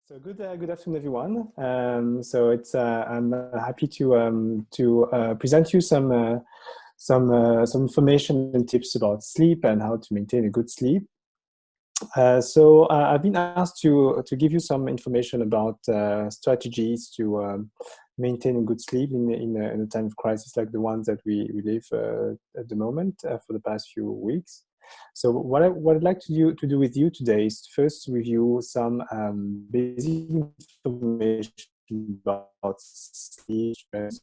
So good afternoon, everyone. I'm happy to present you some information and tips about sleep and how to maintain a good sleep. I've been asked to give you some information about strategies to maintain a good sleep in a time of crisis like the ones that we live at the moment for the past few weeks. So what I'd like to do with you today is to first review some basic information about sleep stress,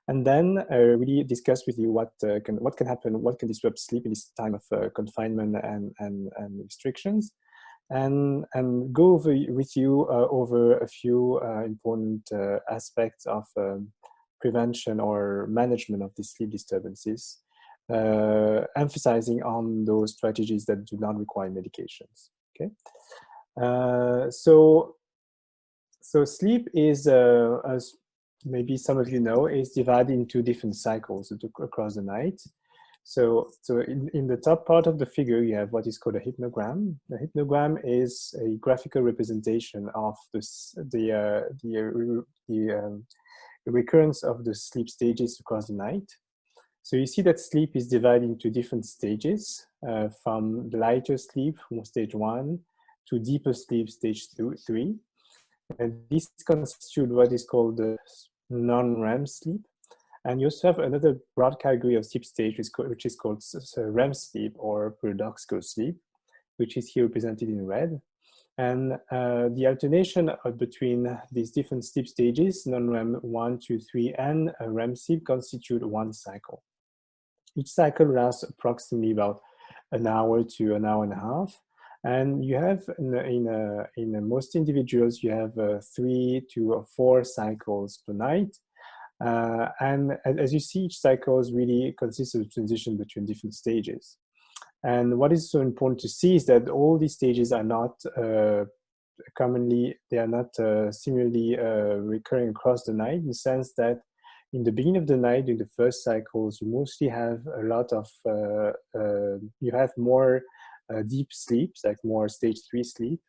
and then really discuss with you what can happen, what can disrupt sleep in this time of confinement and restrictions, and go over with you over a few important aspects of prevention or management of these sleep disturbances, emphasizing on those strategies that do not require medications. Okay, so sleep is, as maybe some of you know, is divided into different cycles across the night. So in the top part of the figure, you have what is called a hypnogram. The hypnogram is a graphical representation of the recurrence of the sleep stages across the night. So you see that sleep is divided into different stages, from the lighter sleep, from stage 1, to deeper sleep, stage 3. And this constitutes what is called the non-REM sleep. And you also have another broad category of sleep stage, which is called REM sleep, or paradoxical sleep, which is here represented in red. And the alternation between these different sleep stages, non-REM 1, 2, 3, and REM sleep, constitute one cycle. Each cycle lasts approximately about an hour to an hour and a half. And you have, in most individuals, you have 3 to 4 cycles per night. And as you see, each cycle really consists of a transition between different stages. And what is so important to see is that all these stages are not similarly recurring across the night, in the sense that in the beginning of the night, in the first cycles, you mostly have a lot of, you have more deep sleeps, like more stage 3 sleep.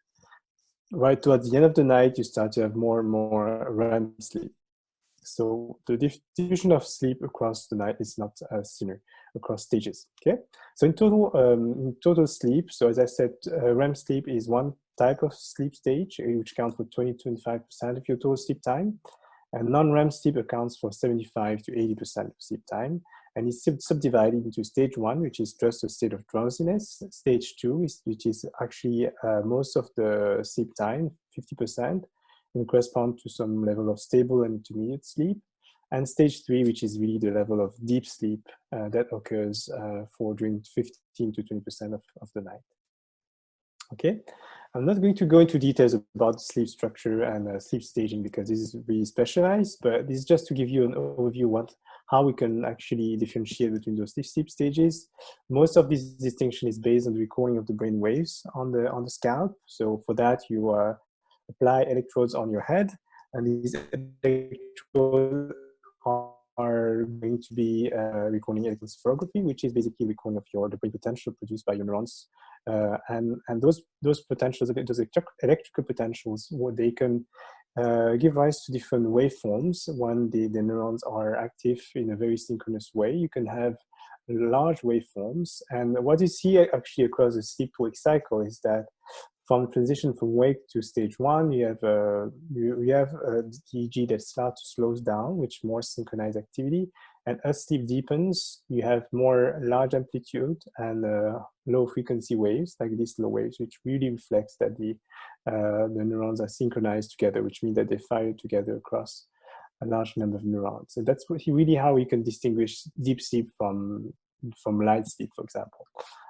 Right towards the end of the night, you start to have more and more REM sleep. So the distribution of sleep across the night is not similar across stages. Okay, so in total sleep, so as I said, REM sleep is one type of sleep stage, which accounts for 20-25% of your total sleep time, and non-REM sleep accounts for 75 to 80% of sleep time. And it's subdivided into stage 1, which is just a state of drowsiness. Stage 2, which is actually most of the sleep time, 50%, and correspond to some level of stable and intermediate sleep. And stage 3, which is really the level of deep sleep that occurs during 15 to 20% of the night. Okay, I'm not going to go into details about sleep structure and sleep staging, because this is really specialized, but this is just to give you an overview how we can actually differentiate between those sleep stages. Most of this distinction is based on the recording of the brain waves on the scalp. So for that, you apply electrodes on your head, and these electrodes are going to be recording electroencephalography, which is basically recording of the brain potential produced by your neurons. And those potentials, those electrical potentials, they can give rise to different waveforms when the neurons are active in a very synchronous way. You can have large waveforms, and what you see actually across the sleep-wake cycle is that from transition from wake to stage 1, you have the EEG that starts to slow down, which more synchronized activity. And as sleep deepens, you have more large amplitude and low frequency waves, like these low waves, which really reflects that the neurons are synchronized together, which means that they fire together across a large number of neurons. So that's really how we can distinguish deep sleep from light sleep, for example.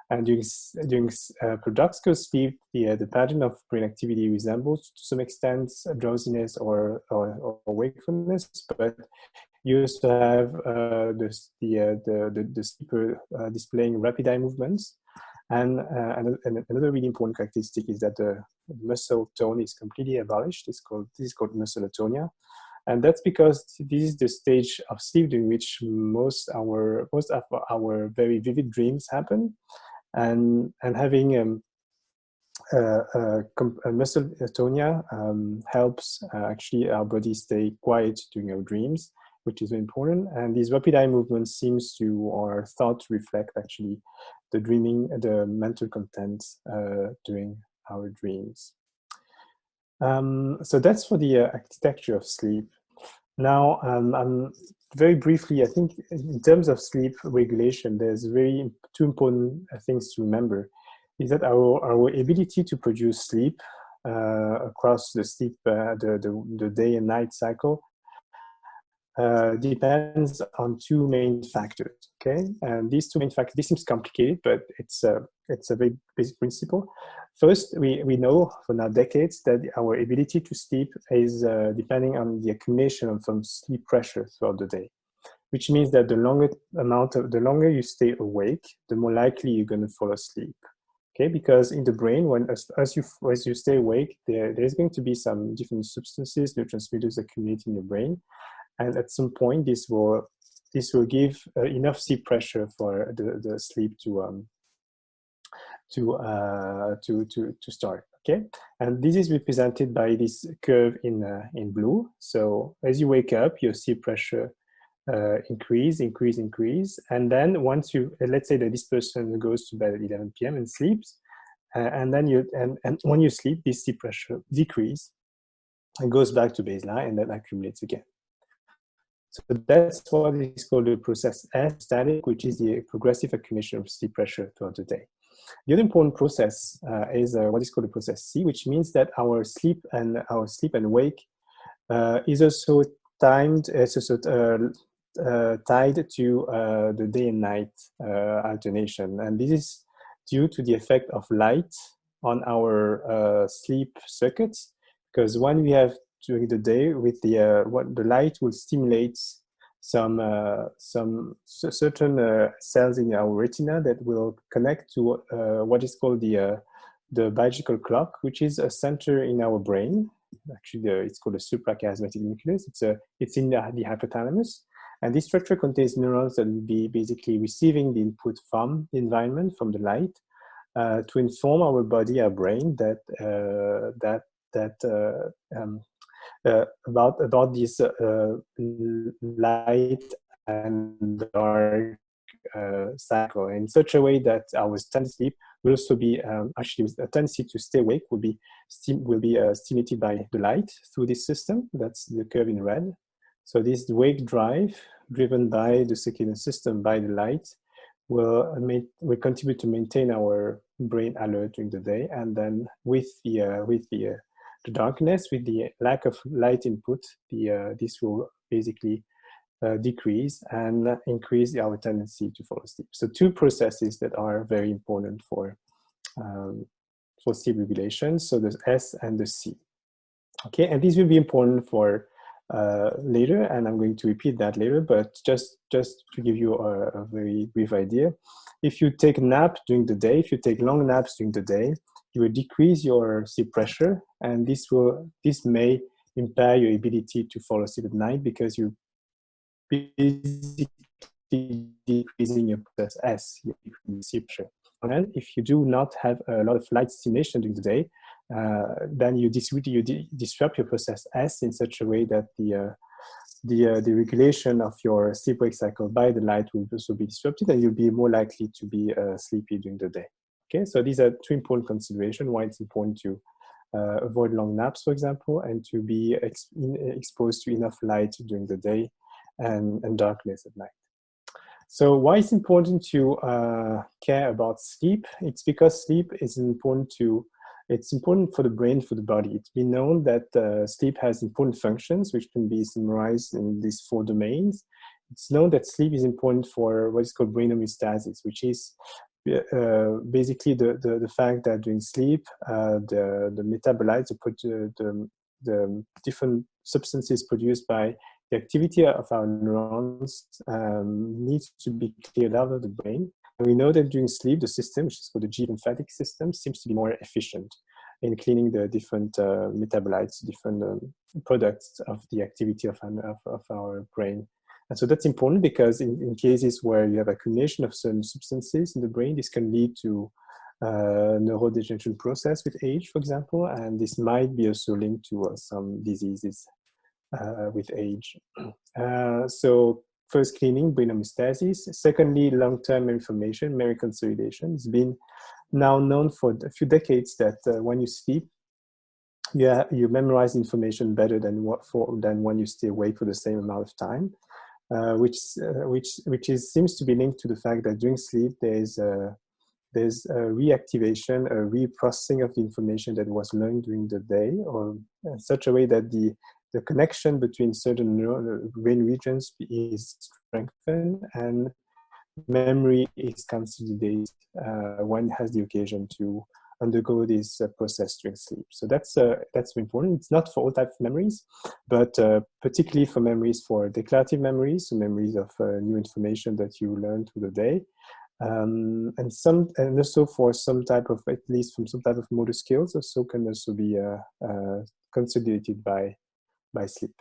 And during paradoxical sleep, the pattern of brain activity resembles to some extent drowsiness or wakefulness, but you also have the sleeper displaying rapid eye movements. And another really important characteristic is that the muscle tone is completely abolished. This is called muscle atonia. And that's because this is the stage of sleep during which most of our very vivid dreams happen. And having muscle tonia helps actually our body stay quiet during our dreams, which is very important. And these rapid eye movements seems to or thought to reflect actually the dreaming, the mental content during our dreams. So that's for the architecture of sleep. Now, very briefly, I think in terms of sleep regulation, there's two important things to remember. Is that our ability to produce sleep across the sleep, the day and night cycle depends on two main factors. Okay, and these two main factors. This seems complicated, but it's a very basic principle. First, we know for now decades that our ability to sleep is depending on the accumulation of some sleep pressure throughout the day, which means that the longer you stay awake, the more likely you're going to fall asleep. Okay, because in the brain, as you stay awake, there's going to be some different substances, neurotransmitters accumulate in your brain, and at some point this will give enough sleep pressure for the sleep to start. Okay, and this is represented by this curve in blue. So as you wake up, your sleep pressure increase, and then once you let's say that this person goes to bed at 11 p.m. and sleeps, and then and when you sleep, this sleep pressure decrease and goes back to baseline, and then accumulates again. So that's what is called the process S static, which is the progressive accumulation of sleep pressure throughout the day. The other important process is what is called the process C, which means that our sleep and wake is also timed. It's also tied to the day and night alternation, and this is due to the effect of light on our sleep circuits. Because when we have during the day with the light will stimulate some certain cells in our retina that will connect to what is called the biological clock, which is a center in our brain. Actually, it's called the suprachiasmatic nucleus. It's in the hypothalamus, and this structure contains neurons that will be basically receiving the input from the environment, from the light, to inform our body, our brain, about this light and dark cycle, in such a way that our standard sleep will also be actually a tendency to stay awake will be stimulated by the light through this system. That's the curve in red. So this wake drive, driven by the circadian system by the light, will contribute to maintain our brain alert during the day, and then with the darkness, with the lack of light input, this will basically decrease and increase our tendency to fall asleep. So two processes that are very important for sleep regulation. So the S and the C. Okay, and these will be important for later, and I'm going to repeat that later, but just to give you a very brief idea. If you take a nap during the day, if you take long naps during the day, you will decrease your sleep pressure, and this may impair your ability to fall asleep at night, because you basically decreasing your process S, your sleep pressure. And if you do not have a lot of light stimulation during the day, then you disrupt your process S in such a way that the regulation of your sleep-wake cycle by the light will also be disrupted, and you'll be more likely to be sleepy during the day. Okay, so these are two important considerations why it's important to avoid long naps, for example, and to be exposed to enough light during the day and darkness at night. So why it's important to care about sleep? It's because sleep is important for the brain, for the body. It's been known that sleep has important functions, which can be summarized in these 4 domains. It's known that sleep is important for what is called brain homeostasis, which is basically the fact that during sleep, the metabolites, the different substances produced by the activity of our neurons needs to be cleared out of the brain. And we know that during sleep, the system, which is called the G lymphatic system, seems to be more efficient in cleaning the different metabolites, different products of the activity of our brain. And so that's important because in cases where you have accumulation of certain substances in the brain, this can lead to neurodegeneration process with age, for example, and this might be also linked to some diseases with age. So first, cleaning, brain homeostasis. Secondly, long-term information, memory consolidation. It's been now known for a few decades that when you sleep, you memorize information better than when you stay awake for the same amount of time, which seems to be linked to the fact that during sleep there's a reactivation, a reprocessing of the information that was learned during the day, or in such a way that the connection between certain brain regions is strengthened and memory is consolidated when it has the occasion to undergo this process during sleep. So that's important. It's not for all types of memories, but particularly for memories, for declarative memories, so memories of new information that you learn through the day, and also for some type of, at least from some type of motor skills, also can also be consolidated by sleep.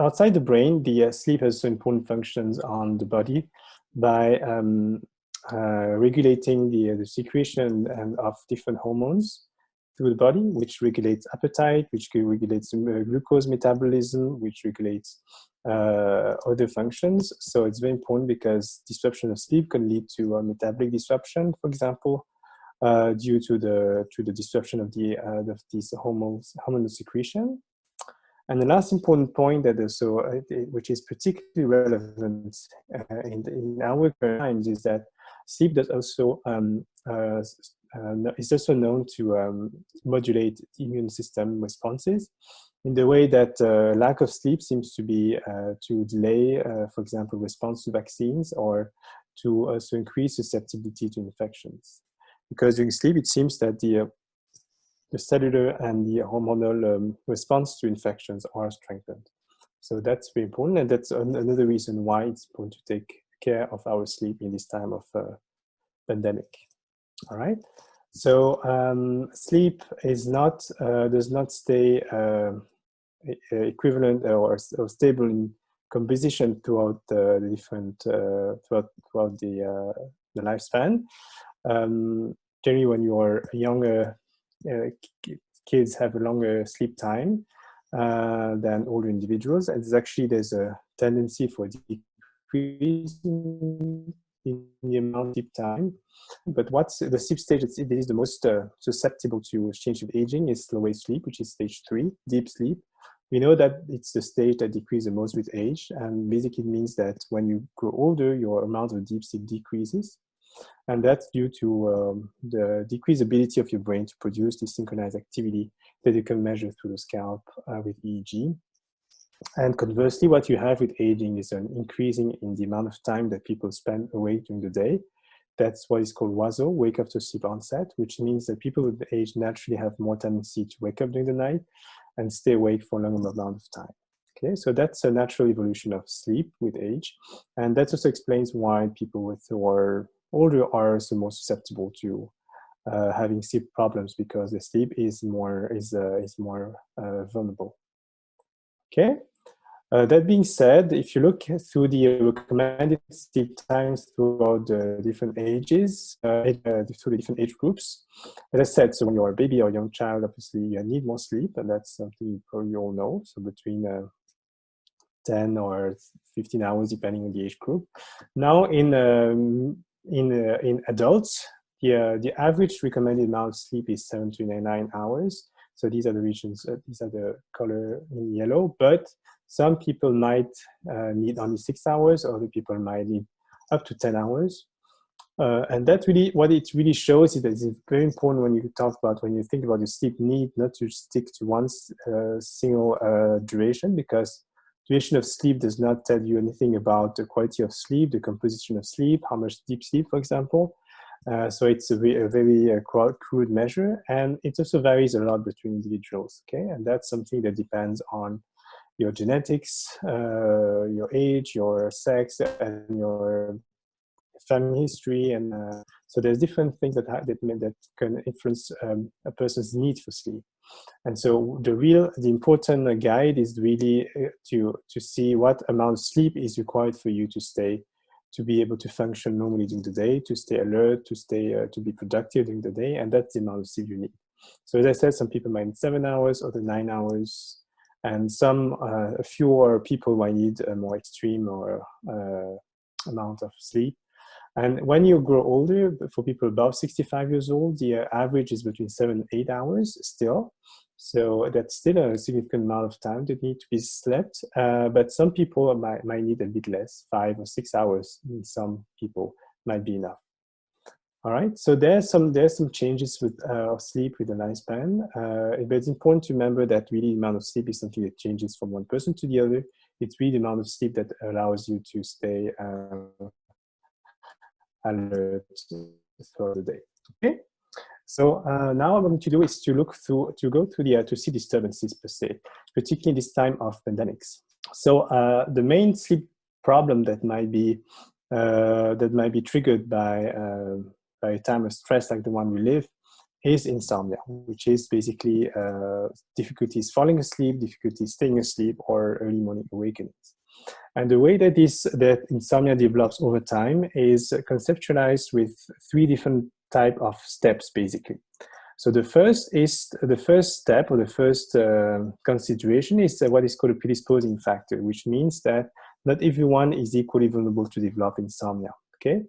Outside the brain, the sleep has important functions on the body by regulating the secretion of different hormones through the body, which regulates appetite, which regulates glucose metabolism, which regulates other functions. So it's very important because disruption of sleep can lead to a metabolic disruption, for example, due to the disruption of these hormonal secretion. And the last important point that also, which is particularly relevant in our current times, is that sleep does also is also known to modulate immune system responses in the way that lack of sleep seems to be to delay, for example, response to vaccines, or to also increase susceptibility to infections. Because during sleep, it seems that the cellular and the hormonal response to infections are strengthened. So that's very important, and that's another reason why it's important to take care of our sleep in this time of pandemic. All right. So sleep is does not stay equivalent or stable in composition throughout the different throughout the lifespan. Generally, when you are younger, kids have a longer sleep time than older individuals, and there's a tendency for decrease in the amount of sleep time. But what's the sleep stage that is the most susceptible to change of aging is slow wave sleep, which is stage 3, deep sleep. We know that it's the stage that decreases the most with age, and basically it means that when you grow older, your amount of deep sleep decreases. And that's due to the decreased ability of your brain to produce this synchronized activity that you can measure through the scalp with EEG. And conversely, what you have with aging is an increasing in the amount of time that people spend awake during the day. That's what is called WASO, wake after sleep onset, which means that people with age naturally have more tendency to wake up during the night and stay awake for a longer amount of time. Okay, so that's a natural evolution of sleep with age. And that also explains why people who are older are so more susceptible to having sleep problems, because the sleep is more vulnerable. Okay. That being said, if you look through the recommended sleep times throughout the different ages, through the different age groups, as I said, so when you're a baby or a young child, obviously you need more sleep, and that's something you probably all know. So between 10 or 15 hours, depending on the age group. Now, in adults, the average recommended amount of sleep is 7 to 9 hours. So these are the regions, these are the color in yellow, but some people might need only 6 hours, other people might need up to 10 hours. And that really, what it really shows is that it's very important when you think about your sleep need, not to stick to one single duration, because duration of sleep does not tell you anything about the quality of sleep, the composition of sleep, how much deep sleep, for example. So it's a very crude measure, and it also varies a lot between individuals, okay? And that's something that depends on your genetics, your age, your sex, and your family history. And so there's different things that can influence a person's need for sleep. And so the important guide is really to see what amount of sleep is required for you to to be able to function normally during the day, to stay alert, to be productive during the day, and that's the amount of sleep you need. So as I said, some people might need 7 hours, other 9 hours, and a fewer people might need a more extreme or amount of sleep. And when you grow older, for people above 65 years old, the average is between 7 and 8 hours still. So that's still a significant amount of time that need to be slept. But some people might need a bit less, 5 or 6 hours. In some people might be enough. All right, so there's some changes with sleep with the lifespan. But it's important to remember that really the amount of sleep is something that changes from one person to the other. It's really the amount of sleep that allows you to stay alert throughout the day. Okay, so now what I'm going to do is to go through to see disturbances per se, particularly in this time of pandemics. So the main sleep problem that might be triggered by a time of stress like the one we live is insomnia, which is basically difficulties falling asleep, difficulties staying asleep, or early morning awakenings. And the way that insomnia develops over time is conceptualized with 3 different type of steps, basically. So the first step, or the first consideration, is what is called a predisposing factor, which means that not everyone is equally vulnerable to develop insomnia. Okay,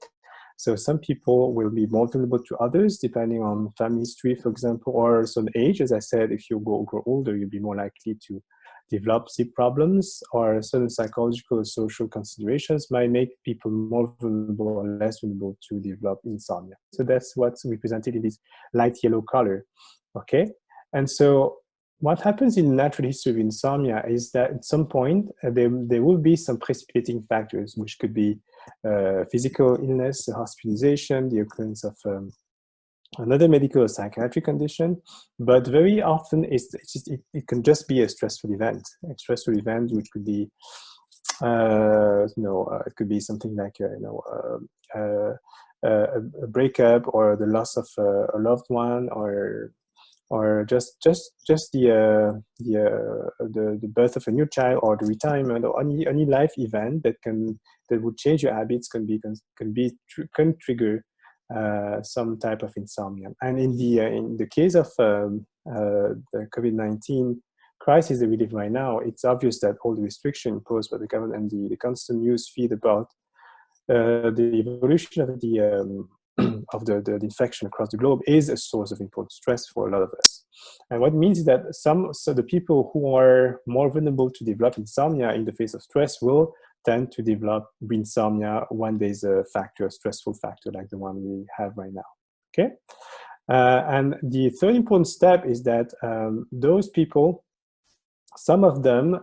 so some people will be more vulnerable to others depending on family history, for example, or some age. As I said, if you grow older, you'll be more likely to develop sleep problems, or certain psychological or social considerations might make people more vulnerable or less vulnerable to develop insomnia. So that's what's represented in this light yellow color, okay? And so what happens in the natural history of insomnia is that at some point, there will be some precipitating factors, which could be physical illness, hospitalization, the occurrence of another medical or psychiatric condition, but very often it can just be a stressful event. A stressful event, which could be, it could be something like a breakup, or the loss of a loved one, or just the birth of a new child, or the retirement, or any life event that would change your habits can trigger some type of insomnia. And in the case of the COVID-19 crisis that we live right now, it's obvious that all the restriction imposed by the government and the constant news feed about the evolution of the infection across the globe is a source of important stress for a lot of us. And what it means is that the people who are more vulnerable to develop insomnia in the face of stress will tend to develop insomnia when there's a stressful factor like the one we have right now. Okay, and the third important step is that those people, some of them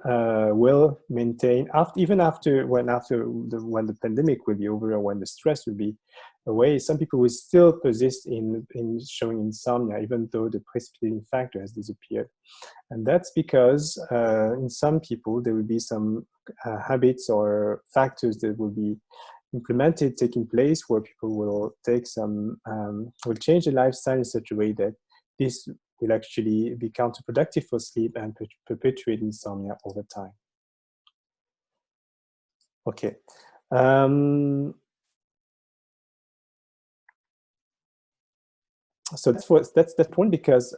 will maintain when the pandemic will be over, or when the stress will be away, some people will still persist in showing insomnia even though the precipitating factor has disappeared. And that's because in some people there will be some habits or factors that will be implemented, taking place, where people will will change their lifestyle in such a way that this will actually be counterproductive for sleep and perpetuate insomnia over time. Okay. So that's the point, because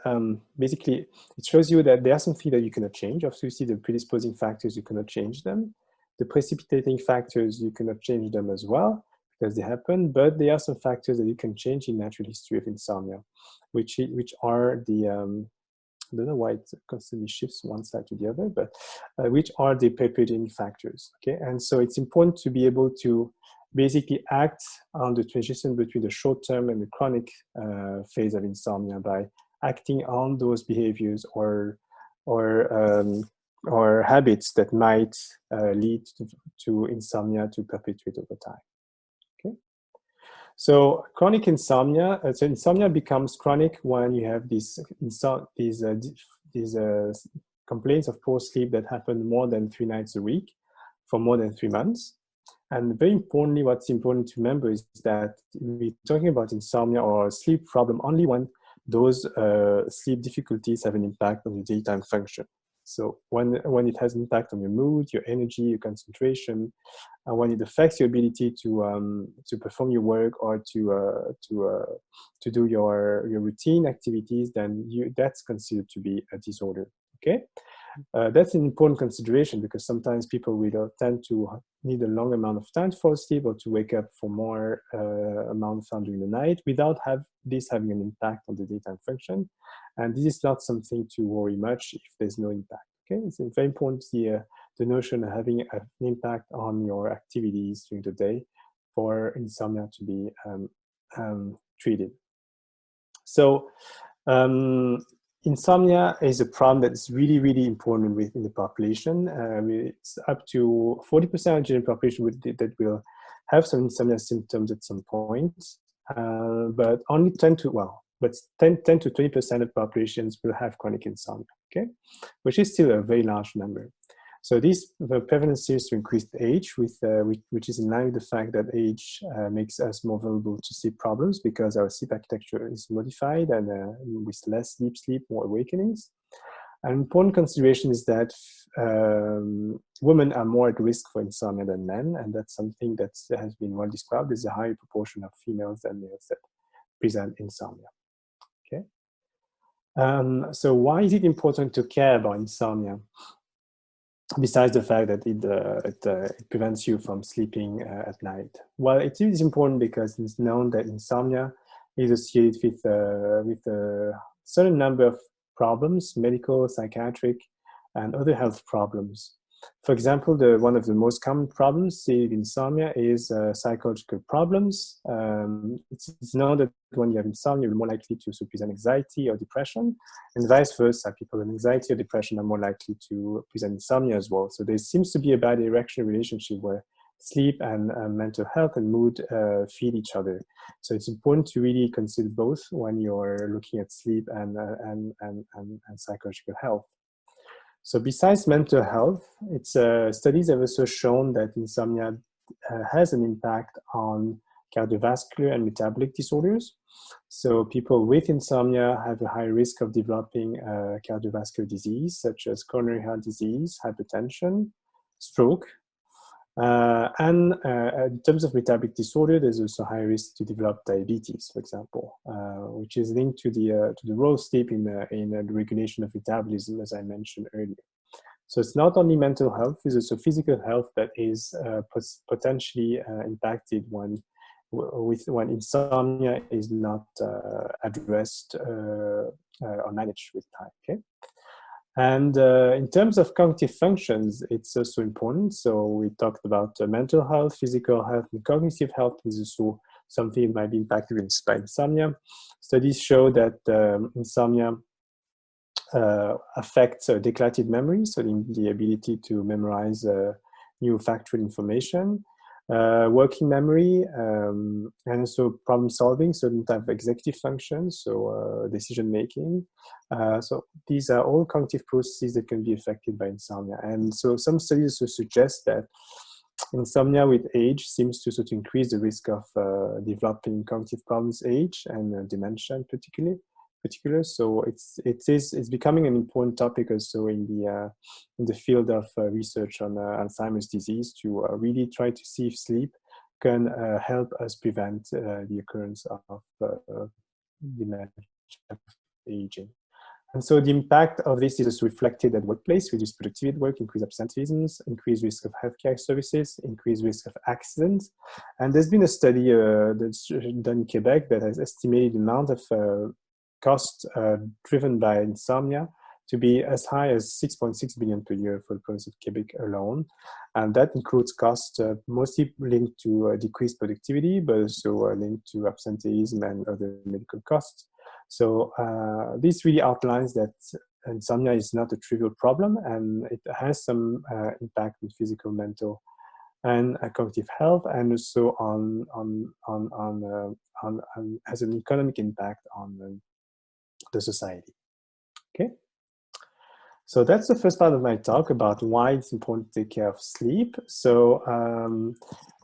basically it shows you that there are some things that you cannot change. Obviously, the predisposing factors, you cannot change them. The precipitating factors, you cannot change them as well, because they happen, but there are some factors that you can change in natural history of insomnia, which are the, I don't know why it constantly shifts one side to the other, but which are the perpetuating factors, okay? And so it's important to be able to basically act on the transition between the short-term and the chronic phase of insomnia by acting on those behaviors or habits that might lead to insomnia to perpetuate over time. Okay. So chronic insomnia. So insomnia becomes chronic when you have these complaints of poor sleep that happen more than 3 nights a week for more than 3 months. And very importantly, what's important to remember is that we're talking about insomnia or sleep problem only when those sleep difficulties have an impact on the daytime function. So when it has an impact on your mood, your energy, your concentration, and when it affects your ability to perform your work or to do your routine activities, then that's considered to be a disorder. Okay. That's an important consideration because sometimes people will tend to need a long amount of time to fall asleep or to wake up for more amount of time during the night without this having an impact on the daytime function. And this is not something to worry much if there's no impact. Okay, it's very important the notion of having an impact on your activities during the day for insomnia to be treated. So insomnia is a problem that's really, really important within the population. It's up to 40% of the general population that will have some insomnia symptoms at some point, but only 10 to 20% of populations will have chronic insomnia, okay? Which is still a very large number. So the prevalence seems to increase with age, which is in line with the fact that age makes us more vulnerable to sleep problems because our sleep architecture is modified and with less deep sleep, more awakenings. An important consideration is that women are more at risk for insomnia than men, and that's something that has been well described. There's a higher proportion of females than males that present insomnia. Okay. So why is it important to care about insomnia? Besides the fact that it prevents you from sleeping at night. Well, it is important because it's known that insomnia is associated with a certain number of problems, medical, psychiatric, and other health problems. For example, one of the most common problems with insomnia is psychological problems. It's known that when you have insomnia, you're more likely to present anxiety or depression, and vice versa. People with anxiety or depression are more likely to present insomnia as well. So there seems to be a bidirectional relationship where sleep and mental health and mood feed each other. So it's important to really consider both when you're looking at sleep and psychological health. So besides mental health, studies have also shown that insomnia has an impact on cardiovascular and metabolic disorders. So people with insomnia have a high risk of developing cardiovascular disease, such as coronary heart disease, hypertension, stroke. And in terms of metabolic disorder, there's also high risk to develop diabetes, for example, which is linked to the role of sleep in the regulation of metabolism, as I mentioned earlier. So it's not only mental health; it's also physical health that is potentially impacted when insomnia is not addressed or managed with time. Okay. And in terms of cognitive functions, it's also important. So we talked about mental health, physical health, and cognitive health is also something that might be impacted by insomnia. Studies show that insomnia affects declarative memory, so the ability to memorize new factual information, working memory, and also problem solving, so certain type of executive functions, so decision making. So these are all cognitive processes that can be affected by insomnia. And so some studies also suggest that insomnia with age seems to sort of increase the risk of developing cognitive problems age and dementia in particular. So it's becoming an important topic also in the field of research on Alzheimer's disease to really try to see if sleep can help us prevent the occurrence of dementia, aging. And so the impact of this is also reflected at workplace, reduced productivity at work, increased absenteeism, increased risk of healthcare services, increased risk of accidents. And there's been a study that's done in Quebec that has estimated the amount of cost driven by insomnia to be as high as 6.6 billion per year for the province of Quebec alone. And that includes costs mostly linked to decreased productivity, but also linked to absenteeism and other medical costs. So this really outlines that insomnia is not a trivial problem, and it has some impact on physical, mental, and cognitive health, and also has an economic impact on the society. Okay. So that's the first part of my talk about why it's important to take care of sleep. So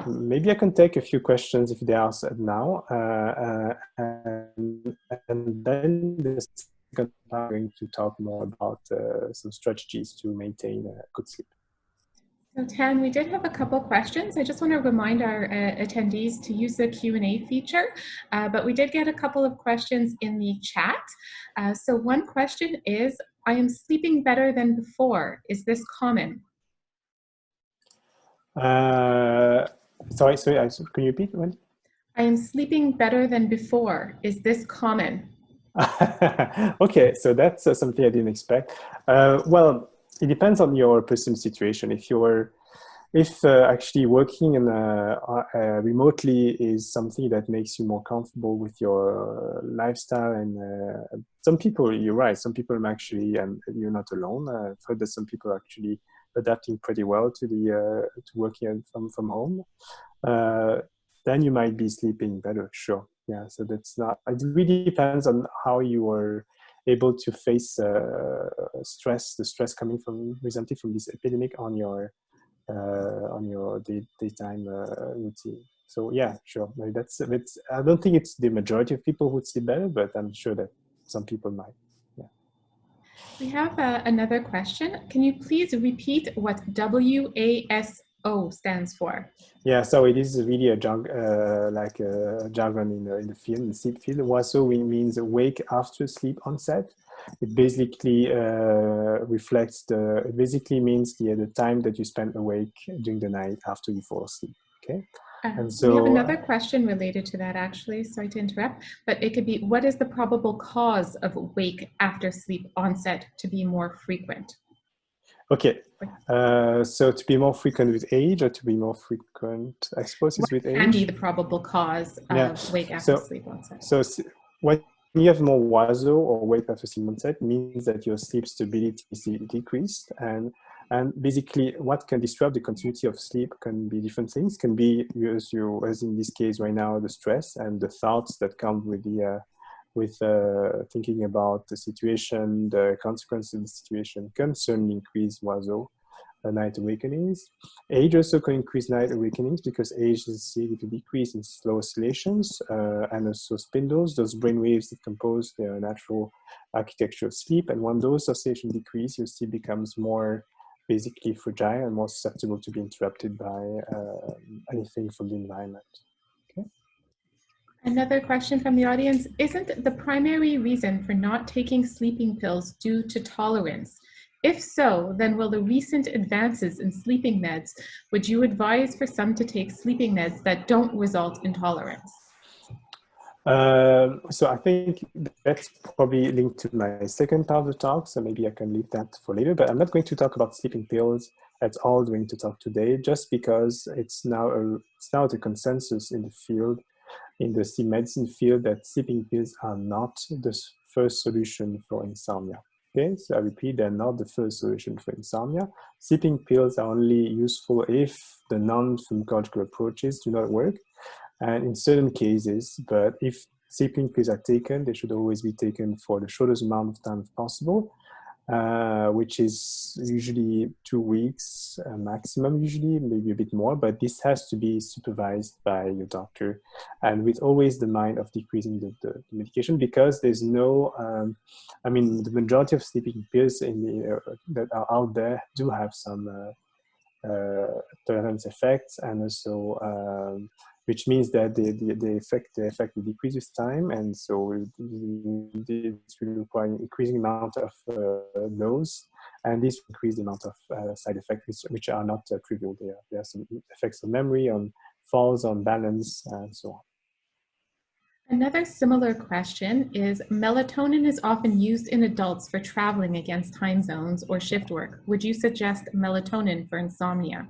maybe I can take a few questions if there are now. And then the second part, I'm going to talk more about some strategies to maintain good sleep. So Tan, we did have a couple questions. I just want to remind our attendees to use the Q&A feature, but we did get a couple of questions in the chat. So one question is, I am sleeping better than before. Is this common? Sorry, can you repeat one? I am sleeping better than before. Is this common? Okay, so that's something I didn't expect. Well, it depends on your personal situation. If actually working in remotely is something that makes you more comfortable with your lifestyle, and some people, you're right, some people actually, and you're not alone. I've heard that some people are actually adapting pretty well to the to working from home. Then you might be sleeping better, sure. Yeah, so that's not, it really depends on how you are able to face stress, the stress coming from, resulting from this epidemic on your daytime routine. So yeah, sure. That's, I don't think it's the majority of people who sleep better, but I'm sure that some people might. Yeah. We have another question. Can you please repeat what WASO stands for? Yeah, so it is really a like a jargon in the field, in the sleep field. WASO means wake after sleep onset. It basically reflects it basically means the time that you spend awake during the night after you fall asleep. Okay. And so we have another question related to that, actually. Sorry to interrupt, but it could be, what is the probable cause of wake after sleep onset to be more frequent? Okay, so to be more frequent with age, or to be more frequent, I suppose it's with age? What can be the probable cause of wake after sleep onset? So when you have more WASO, or wake after sleep onset, means that your sleep stability is decreased, and basically what can disrupt the continuity of sleep can be different things. Can be, as in this case right now, the stress and the thoughts that come with the thinking about the situation, the consequences of the situation can certainly increase WASO, night awakenings. Age also can increase night awakenings because age is a decrease in slow oscillations, and also spindles, those brain waves that compose the natural architecture of sleep. And when those oscillations decrease, your sleep becomes more basically fragile and more susceptible to be interrupted by anything from the environment. Okay. Another question from the audience, isn't the primary reason for not taking sleeping pills due to tolerance? If so, then will the recent advances in sleeping meds, would you advise for some to take sleeping meds that don't result in tolerance? So I think that's probably linked to my second part of the talk, so maybe I can leave that for later, but I'm not going to talk about sleeping pills at all during the talk today, just because it's now the consensus in the field, in the sleep medicine field, that sleeping pills are not the first solution for insomnia. Okay, so I repeat, they're not the first solution for insomnia. Sleeping pills are only useful if the non-pharmacological approaches do not work, and in certain cases. But if sleeping pills are taken, they should always be taken for the shortest amount of time possible, which is usually 2 weeks maximum, usually maybe a bit more, but this has to be supervised by your doctor, and with always the mind of decreasing the medication, because there's no, I mean, the majority of sleeping pills that are out there do have some tolerance effects, and also which means that the effect will decrease with time, and so it will require an increasing amount of dose, and this will increase the amount of side effects, which are not trivial. There are some effects on memory, on falls, on balance, and so on. Another similar question is, melatonin is often used in adults for traveling against time zones or shift work. Would you suggest melatonin for insomnia?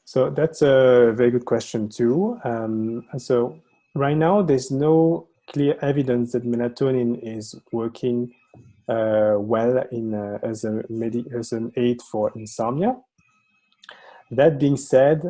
So that's a very good question too. So right now, there's no clear evidence that melatonin is working well as an aid for insomnia. That being said,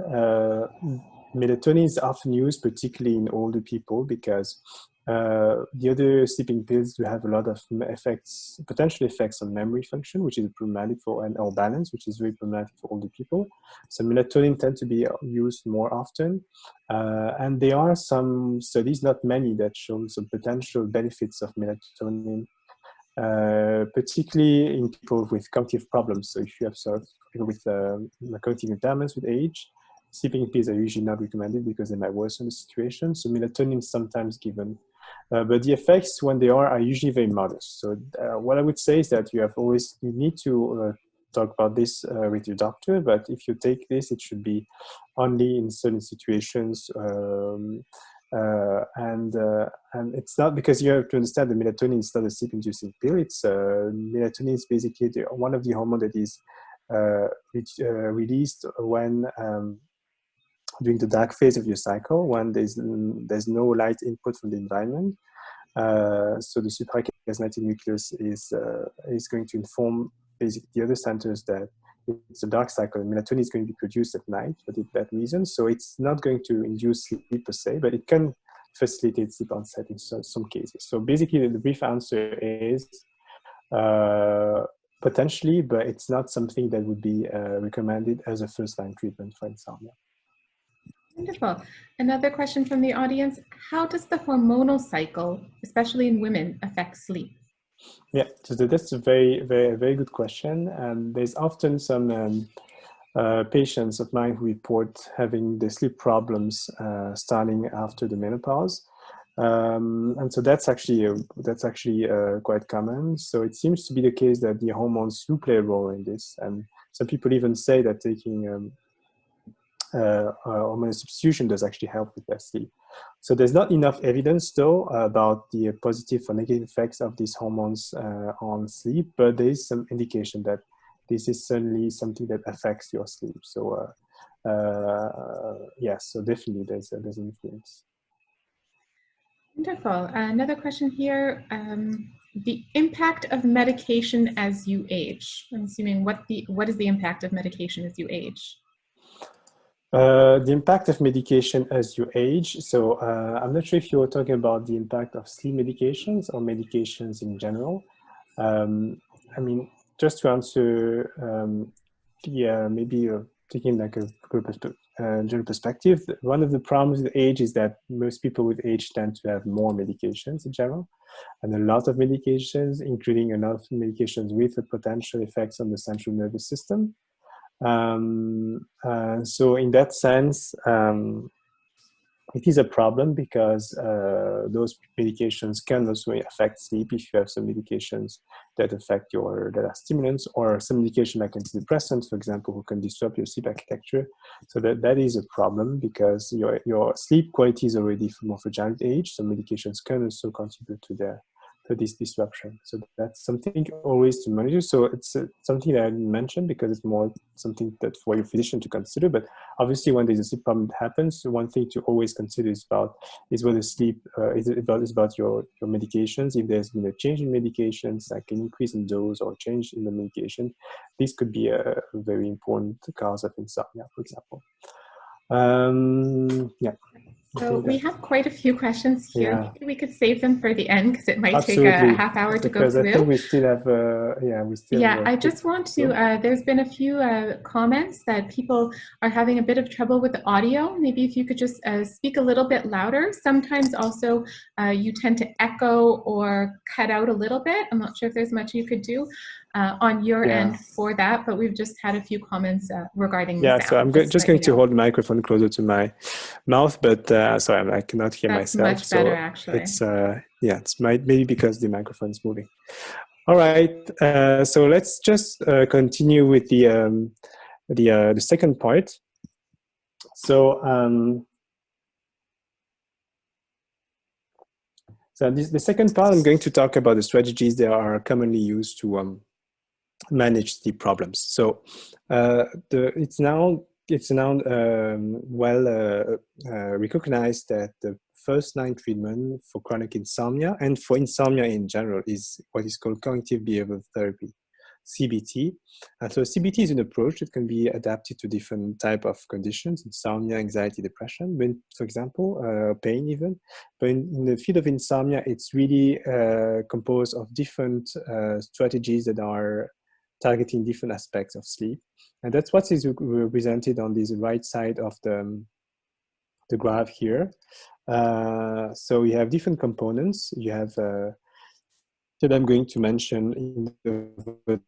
melatonin is often used, particularly in older people, because the other sleeping pills do have a lot of effects, potential effects on memory function, which is problematic or balance, which is very problematic for older people. So melatonin tends to be used more often. And there are some studies, not many, that show some potential benefits of melatonin particularly in people with cognitive problems. So if you have sort of people with cognitive impairments with age, sleeping pills are usually not recommended because they might worsen the situation. So melatonin is sometimes given. But the effects, when they are usually very modest. So what I would say is that you need to talk about this with your doctor, but if you take this, it should be only in certain situations. And it's not, because you have to understand the melatonin is not a sleep-inducing pill. It's melatonin is basically one of the hormones that is released when during the dark phase of your cycle, when there's no light input from the environment. So the suprachiasmatic nucleus is going to inform basically the other centers that it's a dark cycle. Melatonin is going to be produced at night for that reason. So it's not going to induce sleep per se, but it can facilitate sleep onset in some cases. So basically, the brief answer is potentially, but it's not something that would be recommended as a first-line treatment for insomnia. Wonderful. Another question from the audience: how does the hormonal cycle, especially in women, affect sleep? Yeah, so that's a very, very, very good question. And there's often some patients of mine who report having the sleep problems starting after the menopause. And so that's actually quite common. So it seems to be the case that the hormones do play a role in this. And some people even say that taking hormone substitution does actually help with their sleep. So there's not enough evidence, though, about the positive or negative effects of these hormones on sleep, but there is some indication that this is certainly something that affects your sleep. So yes, so definitely there's an influence. Wonderful. Another question here: the impact of medication as you age. I'm assuming what is the impact of medication as you age? The impact of medication as you age. So I'm not sure if you're talking about the impact of sleep medications or medications in general. I mean, just to answer, maybe taking like a general perspective, one of the problems with age is that most people with age tend to have more medications in general, and a lot of medications, including a lot of medications with the potential effects on the central nervous system. So in that sense, it is a problem because those medications can also affect sleep if you have some medications that are stimulants, or some medication like antidepressants, for example, who can disrupt your sleep architecture. So that is a problem because your sleep quality is already more fragile at age. So medications can also contribute to this disruption. So that's something always to monitor. So it's something that I didn't mention because it's more something that for your physician to consider. But obviously, when there's a sleep problem that happens, one thing to always consider is whether sleep is about your medications. If there's been a change in medications, like an increase in dose or change in the medication, this could be a very important cause of insomnia, for example. Yeah. So we have quite a few questions here. Yeah. Maybe we could save them for the end because it might Absolutely. take a half hour to go through. Because I think we still have, I just want to, there's been a few comments that people are having a bit of trouble with the audio. Maybe if you could just speak a little bit louder. Sometimes also you tend to echo or cut out a little bit. I'm not sure if there's much you could do on your end for that, but we've just had a few comments regarding the sound. So I'm just going to hold the microphone closer to my mouth, but sorry, I cannot hear myself. That's much better, actually. It's it's maybe because the microphone is moving. All right, so let's just continue with the second part. So the second part, I'm going to talk about the strategies that are commonly used to manage sleep problems. So it's now well recognized that the first-line treatment for chronic insomnia and for insomnia in general is what is called cognitive behavioral therapy, CBT. And so CBT is an approach that can be adapted to different type of conditions: insomnia, anxiety, depression, for example, pain even. But in the field of insomnia, it's really composed of different strategies that are targeting different aspects of sleep. And that's what is represented on this right side of the graph here. So you have different components. You have that I'm going to mention in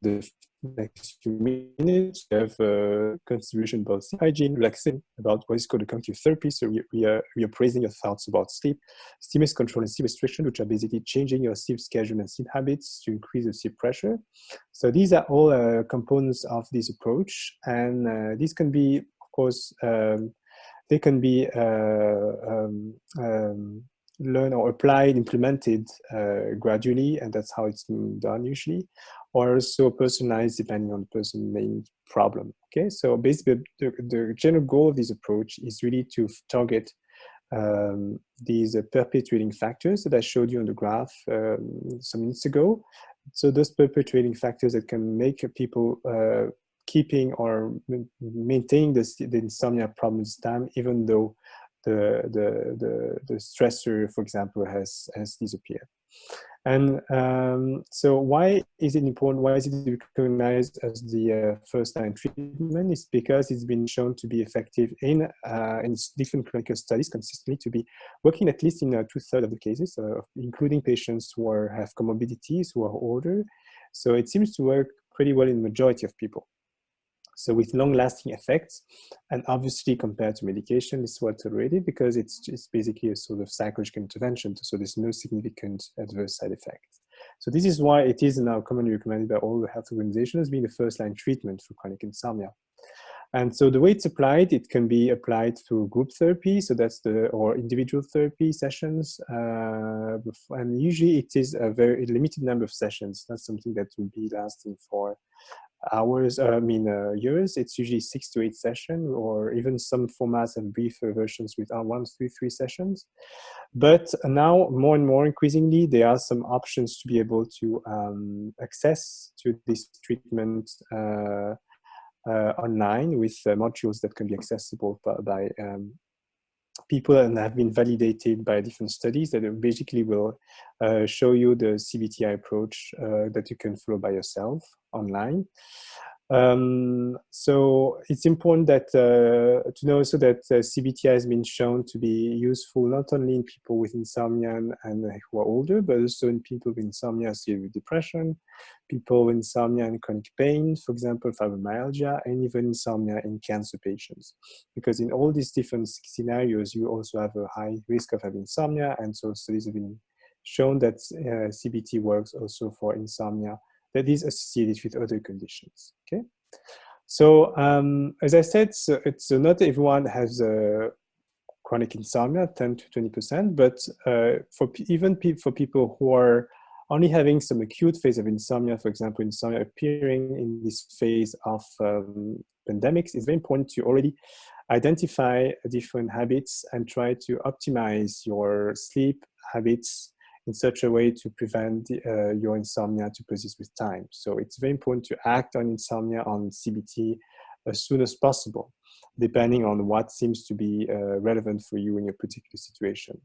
the next few minutes. We have a contribution about sleep hygiene, relaxing, about what is called a cognitive therapy. So we are appraising your thoughts about sleep, stimulus control and sleep restriction, which are basically changing your sleep schedule and sleep habits to increase the sleep pressure. So these are all components of this approach, and these can be, of course, they can be learned or applied, implemented gradually, and that's how it's done usually, or also personalized depending on the person's main problem. Okay, so basically the general goal of this approach is really to target these perpetuating factors that I showed you on the graph some minutes ago. So those perpetuating factors that can make people keeping or maintaining the insomnia problems time, even though the stressor, for example, has disappeared. And so why is it important? Why is it recognized as the first-line treatment? It's because it's been shown to be effective in different clinical studies consistently to be working at least in 2/3 of the cases, including patients who have comorbidities, who are older. So it seems to work pretty well in the majority of people. So with long-lasting effects, and obviously compared to medication, it's well tolerated because it's basically a sort of psychological intervention, so there's no significant adverse side effects. So this is why it is now commonly recommended by all the health organizations being the first-line treatment for chronic insomnia. And so the way it's applied, it can be applied through group therapy, so that's or individual therapy sessions, and usually it is a very limited number of sessions, not something that will be lasting for hours, years. It's usually 6 to 8 sessions, or even some formats have briefer versions with 1, 2, 3 sessions. But now, more and more increasingly, there are some options to be able to access to this treatment online with modules that can be accessible by people and have been validated by different studies that basically will show you the CBTI approach that you can follow by yourself online. So it's important that to know also that CBTI has been shown to be useful not only in people with insomnia and who are older, but also in people with insomnia associated with depression, people with insomnia and chronic pain, for example, fibromyalgia, and even insomnia in cancer patients. Because in all these different scenarios, you also have a high risk of having insomnia, and so studies have been shown that CBT works also for insomnia that is associated with other conditions. Okay, so as I said, so it's not everyone has chronic insomnia, 10 to 20%, but for people who are only having some acute phase of insomnia, for example, insomnia appearing in this phase of pandemics, it's very important to already identify different habits and try to optimize your sleep habits in such a way to prevent your insomnia to persist with time. So it's very important to act on insomnia, on CBT, as soon as possible, depending on what seems to be relevant for you in your particular situation.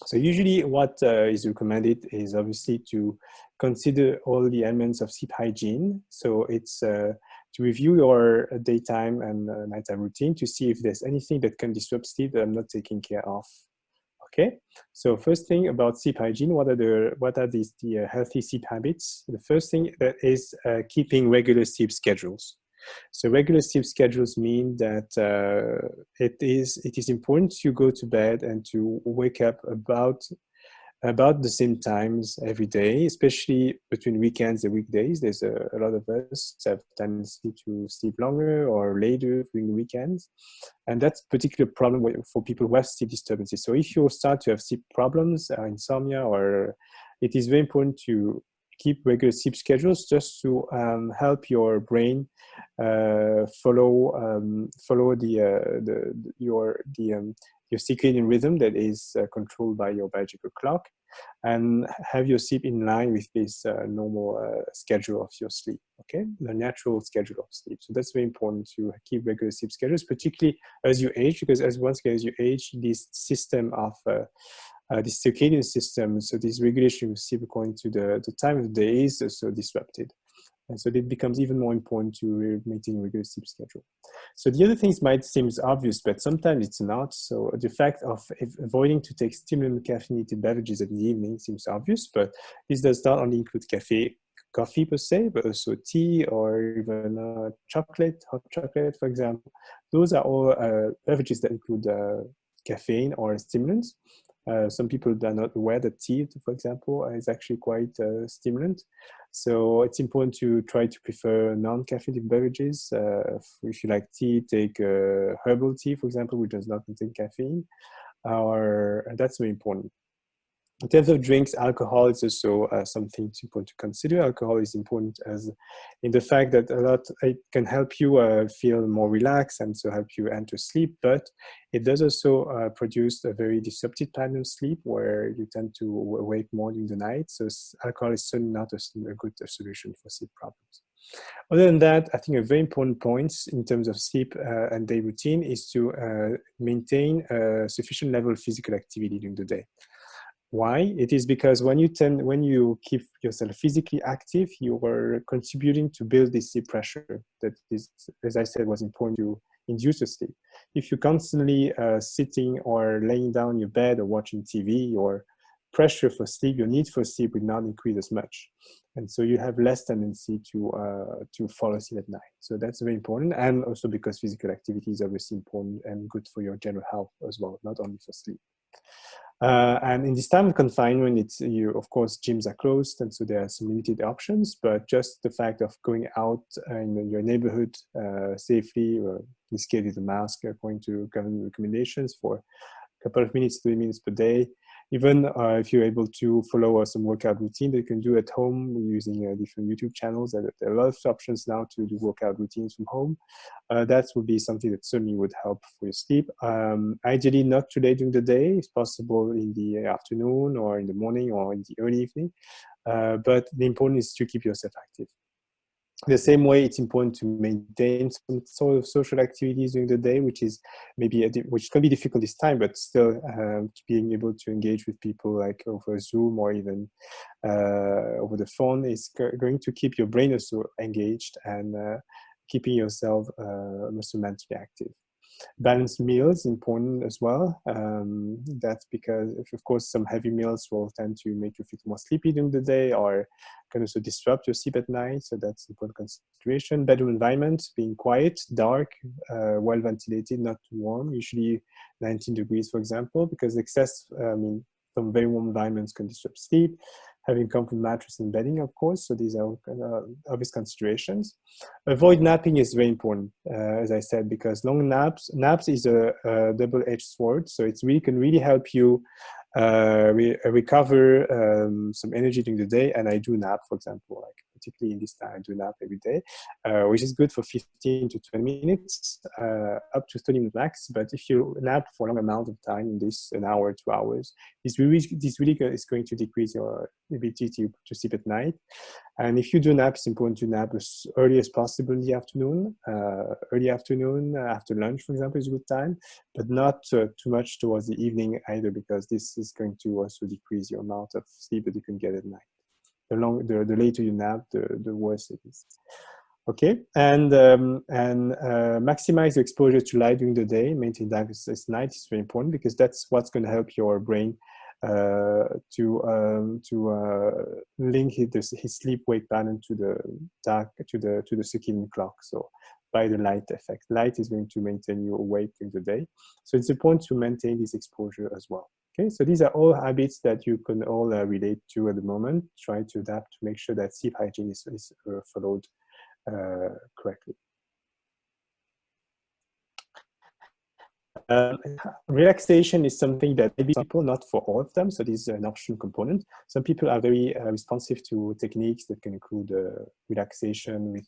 So usually what is recommended is obviously to consider all the elements of sleep hygiene. So it's to review your daytime and nighttime routine to see if there's anything that can disrupt sleep that I'm not taking care of. Okay, so first thing about sleep hygiene, what are the healthy sleep habits? The first thing that is keeping regular sleep schedules. So regular sleep schedules mean that it is important to go to bed and to wake up about the same times every day, especially between weekends and weekdays. There's a lot of us have tendency to sleep longer or later during the weekends. And that's a particular problem for people who have sleep disturbances. So if you start to have sleep problems, insomnia, or it is very important to keep regular sleep schedules just to help your brain follow your circadian rhythm that is controlled by your biological clock, and have your sleep in line with this normal schedule of your sleep, okay? The natural schedule of sleep. So that's very important to keep regular sleep schedules, particularly as you age, because as you age, this system of this circadian system, so this regulation of sleep according to the time of the day is also disrupted. And so it becomes even more important to maintain a regular sleep schedule. So the other things might seem obvious, but sometimes it's not. So the fact of avoiding to take stimulant caffeinated beverages in the evening seems obvious, but this does not only include coffee per se, but also tea or even chocolate, hot chocolate, for example. Those are all beverages that include caffeine or stimulants. Some people are not aware that tea, for example, is actually quite stimulant. So it's important to try to prefer non-caffeinated beverages. If you like tea, take herbal tea, for example, which does not contain caffeine. That's very important. In terms of drinks, alcohol is also something important to consider. Alcohol is important as in the fact that it can help you feel more relaxed and so help you enter sleep, but it does also produce a very disrupted pattern of sleep where you tend to awake more during the night. So alcohol is certainly not a good solution for sleep problems. Other than that, I think a very important point in terms of sleep and day routine is to maintain a sufficient level of physical activity during the day. Why? It is because when you keep yourself physically active, you are contributing to build this sleep pressure that is, as I said, was important to induce a sleep. If you're constantly sitting or laying down in your bed or watching TV, your pressure for sleep, your need for sleep will not increase as much, and so you have less tendency to fall asleep at night. So that's very important, and also because physical activity is obviously important and good for your general health as well, not only for sleep. And in this time of confinement, of course, gyms are closed, and so there are some limited options. But just the fact of going out in your neighborhood safely, or in this case, with a mask, according to government recommendations, for a couple of minutes, 3 minutes per day. Even if you're able to follow some workout routine that you can do at home using different YouTube channels. There are a lot of options now to do workout routines from home. That would be something that certainly would help for your sleep. Ideally, not too late during the day. It's possible in the afternoon or in the morning or in the early evening. But the important is to keep yourself active. The same way, it's important to maintain some sort of social activities during the day, which is which can be difficult this time, but still being able to engage with people like over Zoom or even over the phone is going to keep your brain also engaged and keeping yourself also mentally active. Balanced meals important as well. That's because, of course, some heavy meals will tend to make you feel more sleepy during the day or can also disrupt your sleep at night. So that's important consideration. Bedroom environment, being quiet, dark, well ventilated, not too warm, usually 19 degrees, for example, because some very warm environments can disrupt sleep. Having comfortable mattress and bedding, of course. So these are obvious considerations. Avoid napping is very important, as I said, because long naps is a double-edged sword. So it can really help you recover some energy during the day. And I do nap, for example, like particularly in this time, I do nap every day, which is good for 15 to 20 minutes, up to 30 minutes max. But if you nap for a long amount of time, an hour, 2 hours, this really is going to decrease your ability to sleep at night. And if you do nap, it's important to nap as early as possible in the afternoon. Early afternoon, after lunch, for example, is a good time, but not too much towards the evening either, because this is going to also decrease your amount of sleep that you can get at night. The later you nap, the worse it is. Okay, and maximize the exposure to light during the day. Maintain darkness at night is very important because that's what's going to help your brain to link his sleep-wake pattern to the circadian clock. So by the light effect, light is going to maintain you awake during the day. So it's important to maintain this exposure as well. Okay, so these are all habits that you can all relate to at the moment. Try to adapt to make sure that sleep hygiene is followed correctly. Relaxation is something that maybe people, not for all of them, so this is an optional component. Some people are very responsive to techniques that can include relaxation with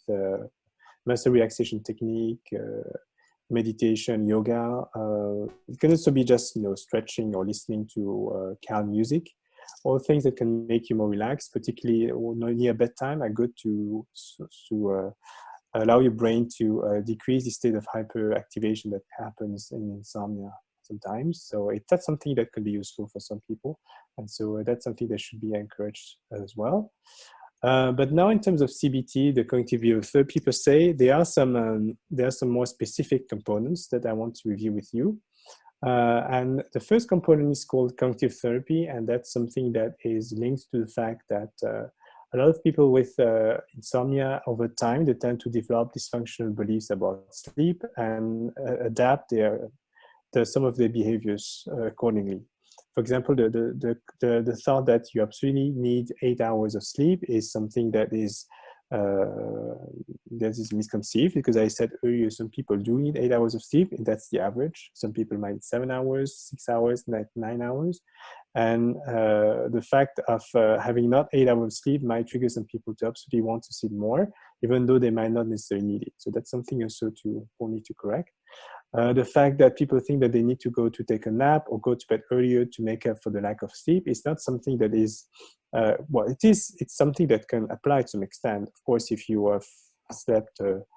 muscle relaxation technique, meditation, yoga. It can also be just stretching or listening to calm music. All things that can make you more relaxed, particularly near bedtime, are good to allow your brain to decrease the state of hyperactivation that happens in insomnia sometimes. So that's something that can be useful for some people. And so that's something that should be encouraged as well. But now, in terms of CBT, the cognitive behavioral therapy per se, there are some more specific components that I want to review with you. And the first component is called cognitive therapy, and that's something that is linked to the fact that a lot of people with insomnia over time, they tend to develop dysfunctional beliefs about sleep and adapt some of their behaviors accordingly. For example, the thought that you absolutely need 8 hours of sleep is something that is misconceived, because I said earlier, some people do need 8 hours of sleep, and that's the average. Some people might need 7 hours, 6 hours, 9 hours. And the fact of having not 8 hours of sleep might trigger some people to absolutely want to sleep more, even though they might not necessarily need it. So that's something also we'll need to correct. The fact that people think that they need to go to take a nap or go to bed earlier to make up for the lack of sleep is not something that is, it's something that can apply to some extent. Of course, if you have slept 1-2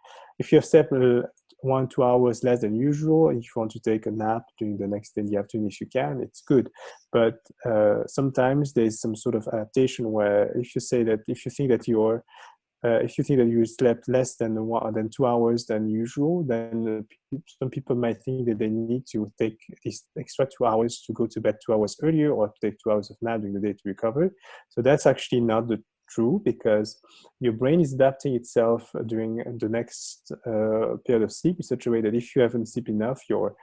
hours less than usual, and if you want to take a nap during the next day in the afternoon, if you can, it's good. But sometimes there's some sort of adaptation where if you think that you slept less than 2 hours than usual, then some people might think that they need to take these extra 2 hours to go to bed 2 hours earlier, or take 2 hours of nap during the day to recover. So that's actually not true, because your brain is adapting itself during the next period of sleep in such a way that if you haven't slept enough, your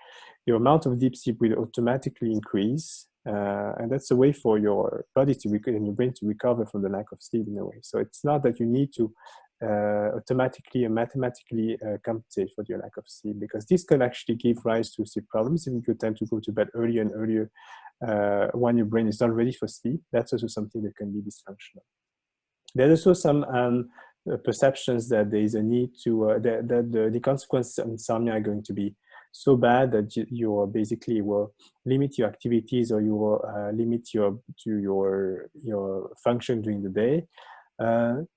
amount of deep sleep will automatically increase. And that's a way for your body and your brain to recover from the lack of sleep in a way. So it's not that you need to automatically and mathematically compensate for your lack of sleep, because this can actually give rise to sleep problems if you tend to go to bed earlier and earlier when your brain is not ready for sleep. That's also something that can be dysfunctional. There's also some perceptions that there is a need to, that the consequences of insomnia are going to be so bad that you basically will limit your activities, or you will limit your function during the day.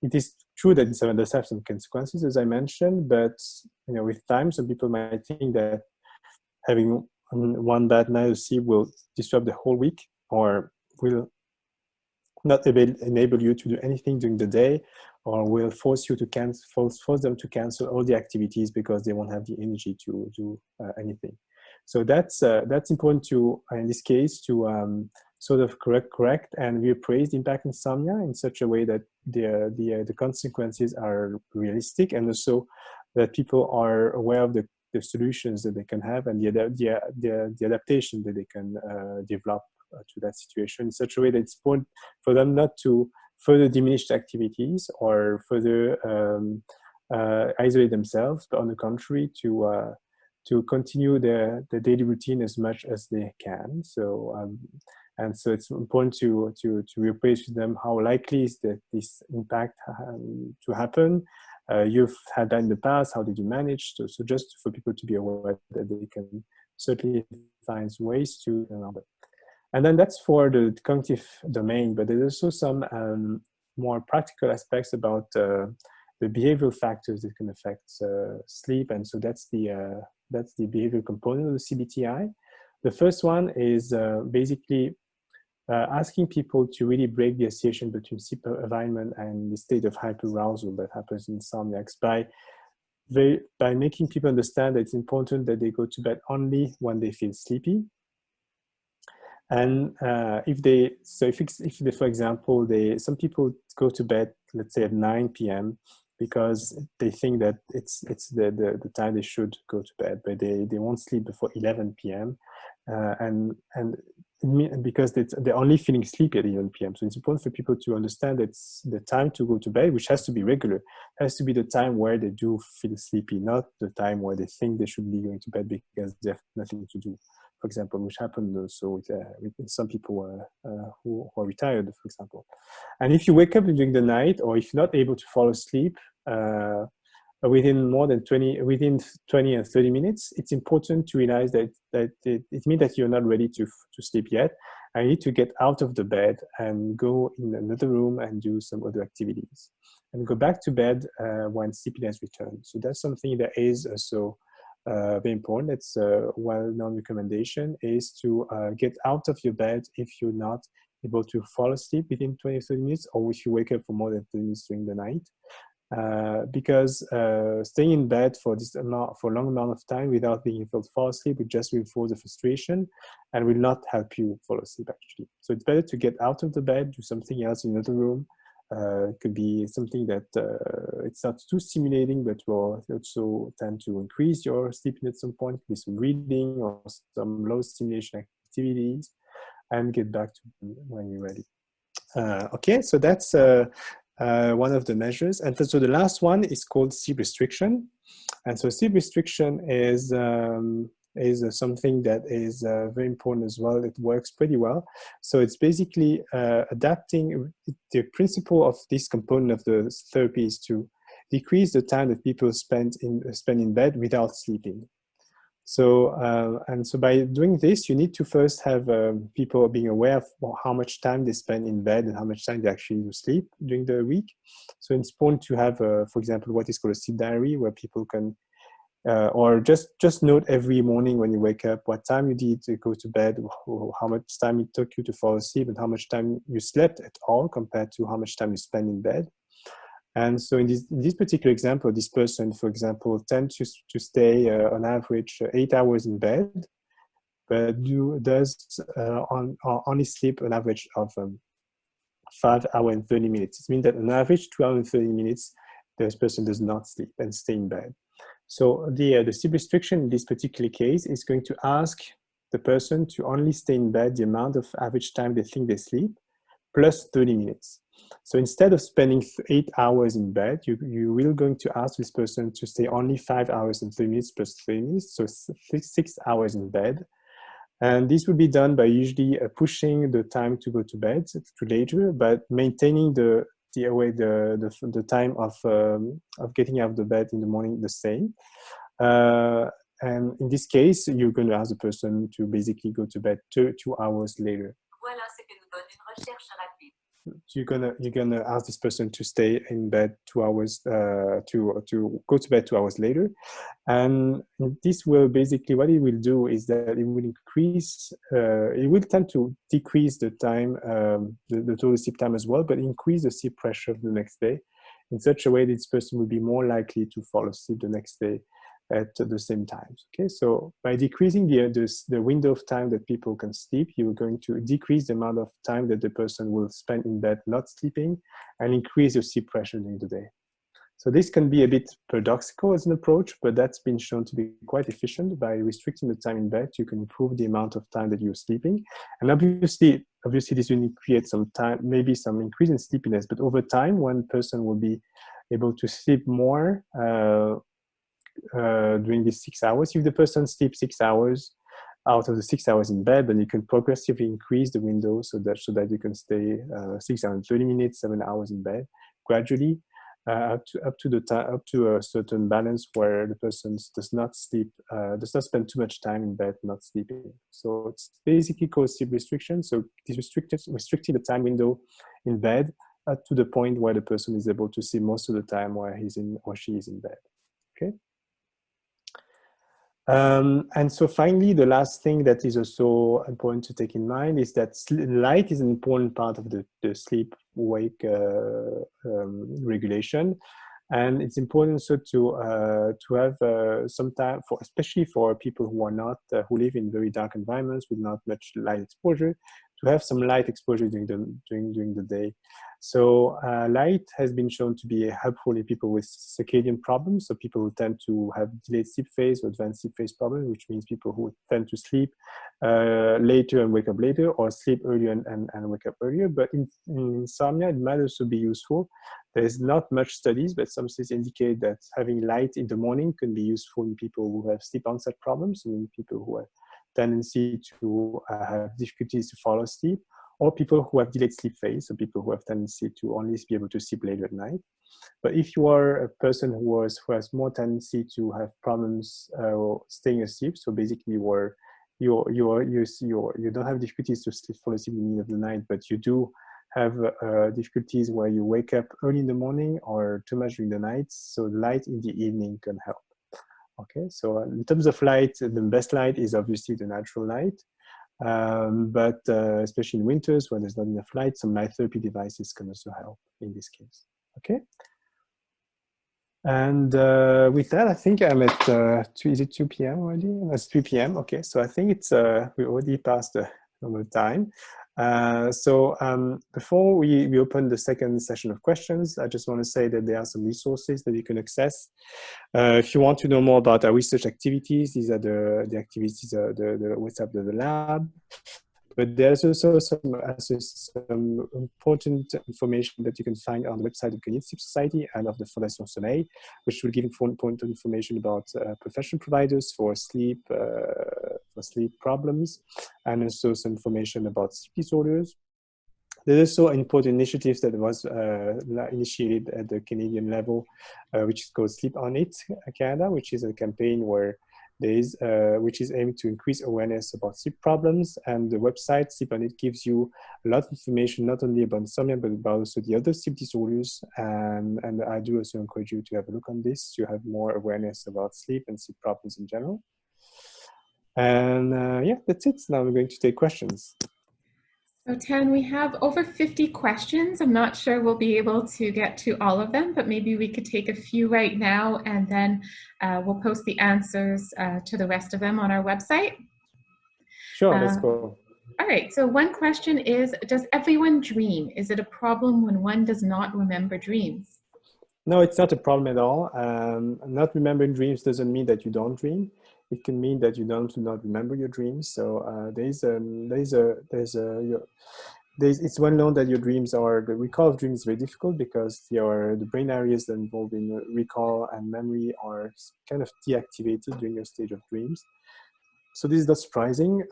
It is true that it does have some consequences, as I mentioned, but with time, some people might think that having one bad night of sleep will disrupt the whole week, or will not enable you to do anything during the day, or will force you to force them to cancel all the activities because they won't have the energy to do anything. So that's important to, in this case, to sort of correct and reappraise the impact of insomnia in such a way that the consequences are realistic, and also that people are aware of the solutions that they can have, and the adaptation that they can develop to that situation in such a way that it's important for them not to further diminish the activities or further isolate themselves, but on the contrary, to continue the daily routine as much as they can. So and so it's important to reappraise with them how likely is that this impact to happen. You've had that in the past. How did you manage? So just for people to be aware that they can certainly find ways to remember. And then that's for the cognitive domain, but there's also some more practical aspects about the behavioral factors that can affect sleep. And so that's the behavioral component of the CBTI. The first one is basically asking people to really break the association between sleep environment and the state of hyperarousal that happens in insomniacs by making people understand that it's important that they go to bed only when they feel sleepy. And if they, for example, some people go to bed, let's say at 9 p.m. because they think that it's the time they should go to bed, but they won't sleep before 11 p.m. And because they're only feeling sleepy at 11 p.m. So it's important for people to understand that it's the time to go to bed, which has to be regular. It has to be the time where they do feel sleepy, not the time where they think they should be going to bed because they have nothing to do. For example, which happened also with some people who are retired, for example. And if you wake up during the night, or if you're not able to fall asleep within 20 and 30 minutes, it's important to realize that it means that you're not ready to sleep yet. I need to get out of the bed and go in another room and do some other activities, and go back to bed when sleepiness returns. So that's something that is also very important. It's a well-known recommendation is to get out of your bed if you're not able to fall asleep within 20 or 30 minutes, or if you wake up for more than 30 minutes during the night. Because staying in bed for a long amount of time without being able to fall asleep will just reinforce the frustration and will not help you fall asleep actually. So it's better to get out of the bed, do something else in another room. It could be something that it's not too stimulating, but will also tend to increase your sleeping at some point. With some reading or some low stimulation activities, and get back to when you're ready. Okay, so that's one of the measures. And so the last one is called sleep restriction. And so sleep restriction is something that is very important as well. It works pretty well. So it's basically adapting. The principle of this component of the therapy is to decrease the time that people spend in bed without sleeping. So, and so by doing this, you need to first have people being aware of how much time they spend in bed and how much time they actually do sleep during the week. So it's important to have, for example, what is called a sleep diary, where people can, or just note every morning when you wake up what time you did to go to bed, how much time it took you to fall asleep, and how much time you slept at all compared to how much time you spend in bed. And so in this particular example, this person, for example, tends to stay on average 8 hours in bed, but does only sleep an average of 5 hours and 30 minutes. It means that on average 2 hours and 30 minutes, this person does not sleep and stay in bed. So the sleep restriction in this particular case is going to ask the person to only stay in bed the amount of average time they think they sleep, plus 30 minutes. So instead of spending 8 hours in bed, you will going to ask this person to stay only 5 hours and 30 minutes plus 30 minutes, so 6 hours in bed. And this will be done by usually pushing the time to go to bed to later, but maintaining the time of getting out of the bed in the morning the same. And in this case, you're going to ask the person to basically go to bed 2 hours later. Voilà ce que nous donne une recherche rapide. You're gonna ask this person to stay in bed 2 hours to go to bed 2 hours later, and this will basically, what it will do is that it will increase. It will tend to decrease the time, the total sleep time as well, but increase the sleep pressure of the next day in such a way that this person will be more likely to fall asleep the next day at the same times. Okay, so by decreasing the window of time that people can sleep, you're going to decrease the amount of time that the person will spend in bed not sleeping, and increase your sleep pressure during the day. So this can be a bit paradoxical as an approach, but that's been shown to be quite efficient. By restricting the time in bed, you can improve the amount of time that you're sleeping. And obviously this will create some time, maybe some increase in sleepiness, but over time, one person will be able to sleep more during these 6 hours. If the person sleeps 6 hours out of the 6 hours in bed, then you can progressively increase the window so that you can stay 6 hours and 30 minutes, 7 hours in bed gradually, up to a certain balance where the person does not spend too much time in bed not sleeping. So it's basically called sleep restriction. So this restricting the time window in bed to the point where the person is able to sleep most of the time where he's in or she is in bed. Okay. And so finally, the last thing that is also important to take in mind is that light is an important part of the sleep-wake regulation. And it's important also to have some time, especially for people who are not, who live in very dark environments with not much light exposure, to have some light exposure during the day. So light has been shown to be helpful in people with circadian problems. So people who tend to have delayed sleep phase or advanced sleep phase problems, which means people who tend to sleep later and wake up later, or sleep earlier and wake up earlier. But in insomnia, it might also be useful. There's not much studies, but some studies indicate that having light in the morning can be useful in people who have sleep onset problems, I mean people who have tendency to have difficulties to fall asleep, or people who have delayed sleep phase, so people who have tendency to only be able to sleep later at night. But if you are a person who has more tendency to have problems staying asleep, so basically you don't have difficulties to fall asleep in the middle of the night, but you do have difficulties where you wake up early in the morning or too much during the night, so light in the evening can help. Okay, so in terms of light, the best light is obviously the natural light. But especially in winters when there's not enough light, some light therapy devices can also help in this case. Okay. And with that, I think I'm at, is it 2 p.m. already? It's 3 p.m. Okay, so I think it's, we already passed the normal time. Before we open the second session of questions, I just want to say that there are some resources that you can access. If you want to know more about our research activities, these are the activities, the WhatsApp, the lab. But there's also some important information that you can find on the website of the Sleep Society and of the Fondation Soleil, which will give important information about professional providers for sleep problems, and also some information about sleep disorders. There's also an important initiative that was initiated at the Canadian level, which is called Sleep on It Canada, which is a campaign where which is aimed to increase awareness about sleep problems. And the website Sleep on It gives you a lot of information, not only about insomnia, but about also the other sleep disorders. And I do also encourage you to have a look on this to have more awareness about sleep and sleep problems in general. And yeah, that's it. Now we're going to take questions. So Tan, we have over 50 questions. I'm not sure we'll be able to get to all of them, but maybe we could take a few right now, and then we'll post the answers to the rest of them on our website. Sure, let's go. All right, so one question is, does everyone dream? Is it a problem when one does not remember dreams? No, it's not a problem at all. Not remembering dreams doesn't mean that you don't dream. It can mean that you do not remember your dreams. So it's well known that your dreams the recall of dreams is very difficult because the brain areas that involved in recall and memory are kind of deactivated during your stage of dreams. So this is not surprising.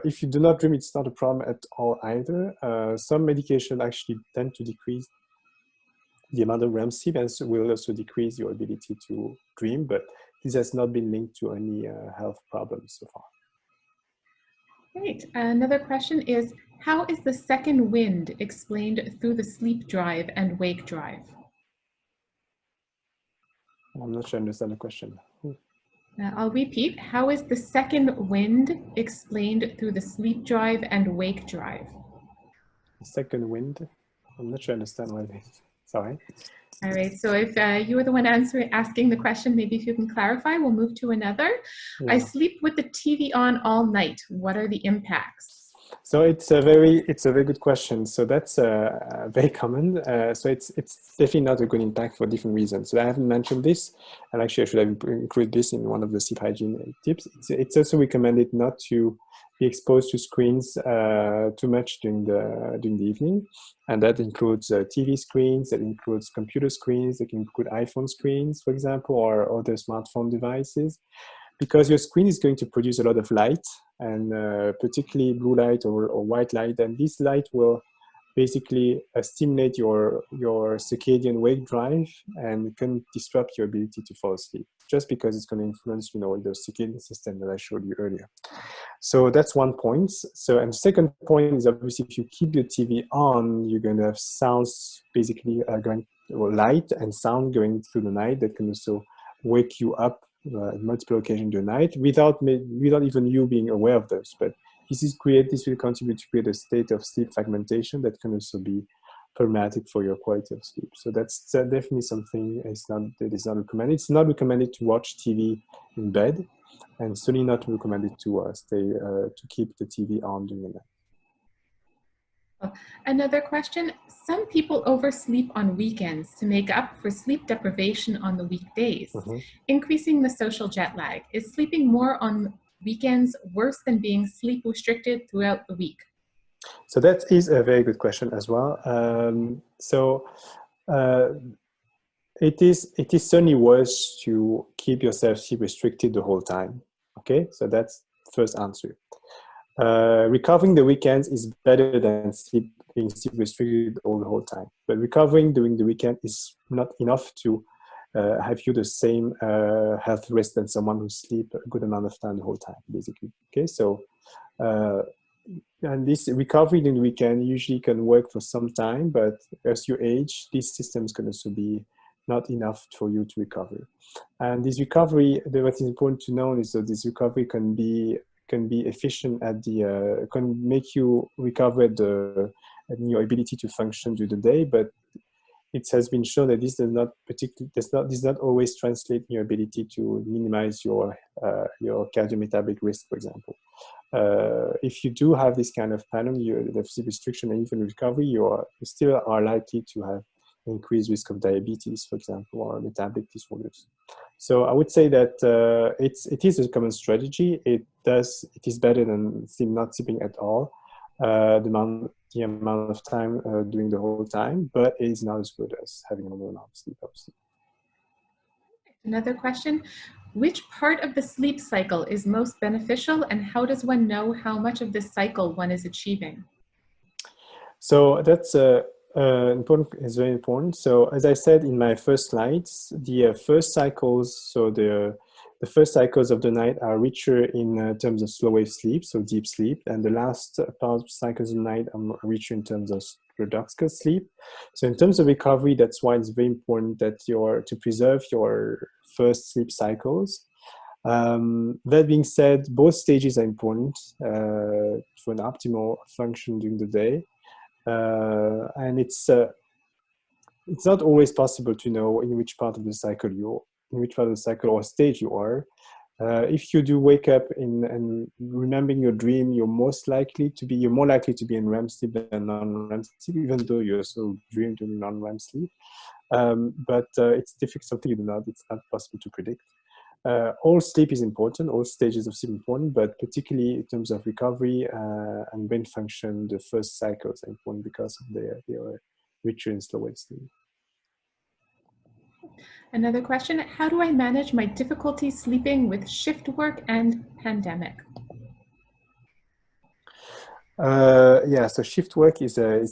If you do not dream, it's not a problem at all either. Some medication actually tend to decrease the amount of REM sleep and will also decrease your ability to dream, but this has not been linked to any health problems so far. Great. Another question is, how is the second wind explained through the sleep drive and wake drive? I'm not sure I understand the question. I'll repeat. How is the second wind explained through the sleep drive and wake drive? The second wind? I'm not sure I understand what it is. Sorry. All right, so if you were the one asking the question, maybe if you can clarify, we'll move to another. Yeah. I sleep with the TV on all night. What are the impacts? So it's a very good question. So that's very common. So it's definitely not a good impact for different reasons. So I haven't mentioned this, and actually I should have included this in one of the sleep hygiene tips. It's also recommended not to be exposed to screens too much during the evening, and that includes TV screens, that includes computer screens, that can include iPhone screens, for example, or other smartphone devices, because your screen is going to produce a lot of light, and particularly blue light or white light, and this light will basically stimulate your circadian wake drive and can disrupt your ability to fall asleep, just because it's going to influence, the circadian system that I showed you earlier. So that's one point. So, and the second point is obviously if you keep your TV on, you're going to have sounds basically light and sound going through the night that can also wake you up multiple occasions during the night without even you being aware of those. But this will contribute to create a state of sleep fragmentation that can also be problematic for your quality of sleep. So that's definitely something that is not recommended. It's not recommended to watch TV in bed, and certainly not recommended to keep the TV on during the night. Another question, some people oversleep on weekends to make up for sleep deprivation on the weekdays, increasing the social jet lag. Is sleeping more on weekends worse than being sleep restricted throughout the week? So that is a very good question as well. It is certainly worse to keep yourself sleep restricted the whole time. Okay, so that's the first answer. Recovering the weekends is better than being sleep restricted all the whole time. But recovering during the weekend is not enough to have you the same health risk than someone who sleep a good amount of time the whole time, basically. Okay, so and this recovery during the weekend usually can work for some time, but as you age, these systems can also be not enough for you to recover. And this recovery, what is important to know is that this recovery can can be efficient at can make you recover at your ability to function during the day, but it has been shown that this does not always translate in your ability to minimize your cardiometabolic risk, for example. If you do have this kind of pattern, the sleep restriction and even recovery, you still are likely to have increased risk of diabetes, for example, or metabolic disorders. So I would say that it is a common strategy. It is better than not sleeping at all. The amount of time during the whole time, but it is not as good as having a normal amount of sleep, obviously. Another question, which part of the sleep cycle is most beneficial, and how does one know how much of this cycle one is achieving? So that's important. Is very important. So as I said in my first slides, the first cycles, so the first cycles of the night are richer in terms of slow wave sleep, so deep sleep, and the last part of cycles of the night are richer in terms of paradoxical sleep. So in terms of recovery, that's why it's very important that to preserve your first sleep cycles. That being said, both stages are important for an optimal function during the day. And it's not always possible to know in which part of the cycle or stage you are. If you do wake up and remembering your dream, you're more likely to be in REM sleep than non-REM sleep, even though you also dream during non-REM sleep. But it's difficult, something it's not possible to predict. All sleep is important, all stages of sleep are important, but particularly in terms of recovery and brain function, the first cycles are important because they are richer in slow wave sleep. Another question, how do I manage my difficulty sleeping with shift work and pandemic? Yeah, so shift work is a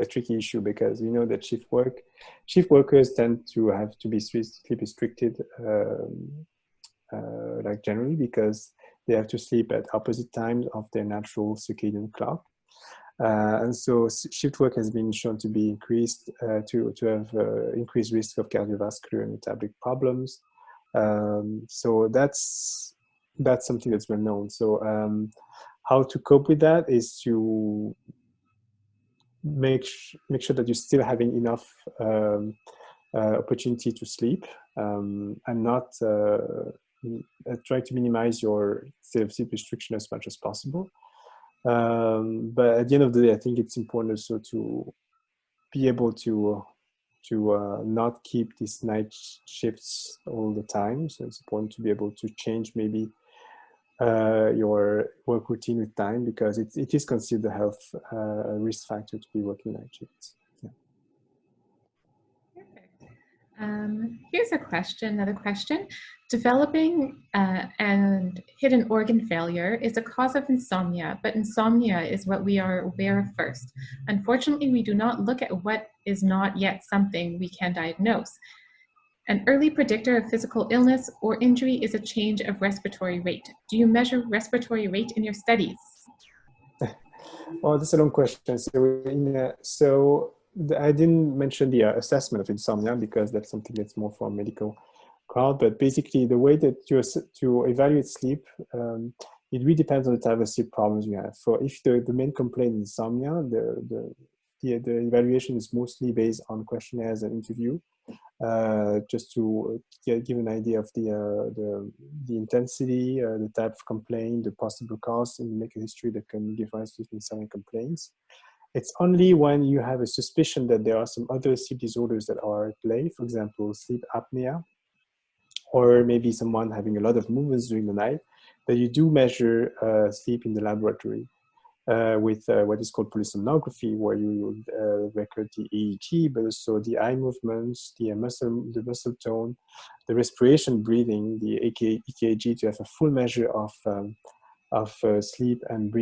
tricky issue because we know that shift workers tend to have to be sleep restricted, like generally, because they have to sleep at opposite times of their natural circadian clock. And so shift work has been shown to be increased, to have increased risk of cardiovascular and metabolic problems. So that's something that's well known. So how to cope with that is to make sure that you're still having enough opportunity to sleep, and not try to minimize your sleep restriction as much as possible. But at the end of the day, I think it's important also to be able to not keep these night shifts all the time. So it's important to be able to change maybe your work routine with time, because it is considered a health risk factor to be working night shifts. Yeah. Here's another question. Developing and hidden organ failure is a cause of insomnia, but insomnia is what we are aware of first. Unfortunately, we do not look at what is not yet something we can diagnose. An early predictor of physical illness or injury is a change of respiratory rate. Do you measure respiratory rate in your studies? Oh, that's a long question. So I didn't mention the assessment of insomnia because that's something that's more for a medical crowd. But basically, the way that to evaluate sleep, it really depends on the type of sleep problems you have. So if the main complaint is insomnia, the evaluation is mostly based on questionnaires and interview, just to give an idea of the intensity, the type of complaint, the possible cause, and make a history that can give rise to insomnia complaints. It's only when you have a suspicion that there are some other sleep disorders that are at play, for example, sleep apnea, or maybe someone having a lot of movements during the night, that you do measure sleep in the laboratory. With what is called polysomnography, where you record the EEG, but also the eye movements, the muscle tone, the respiration, breathing, the EKG, to have a full measure of sleep and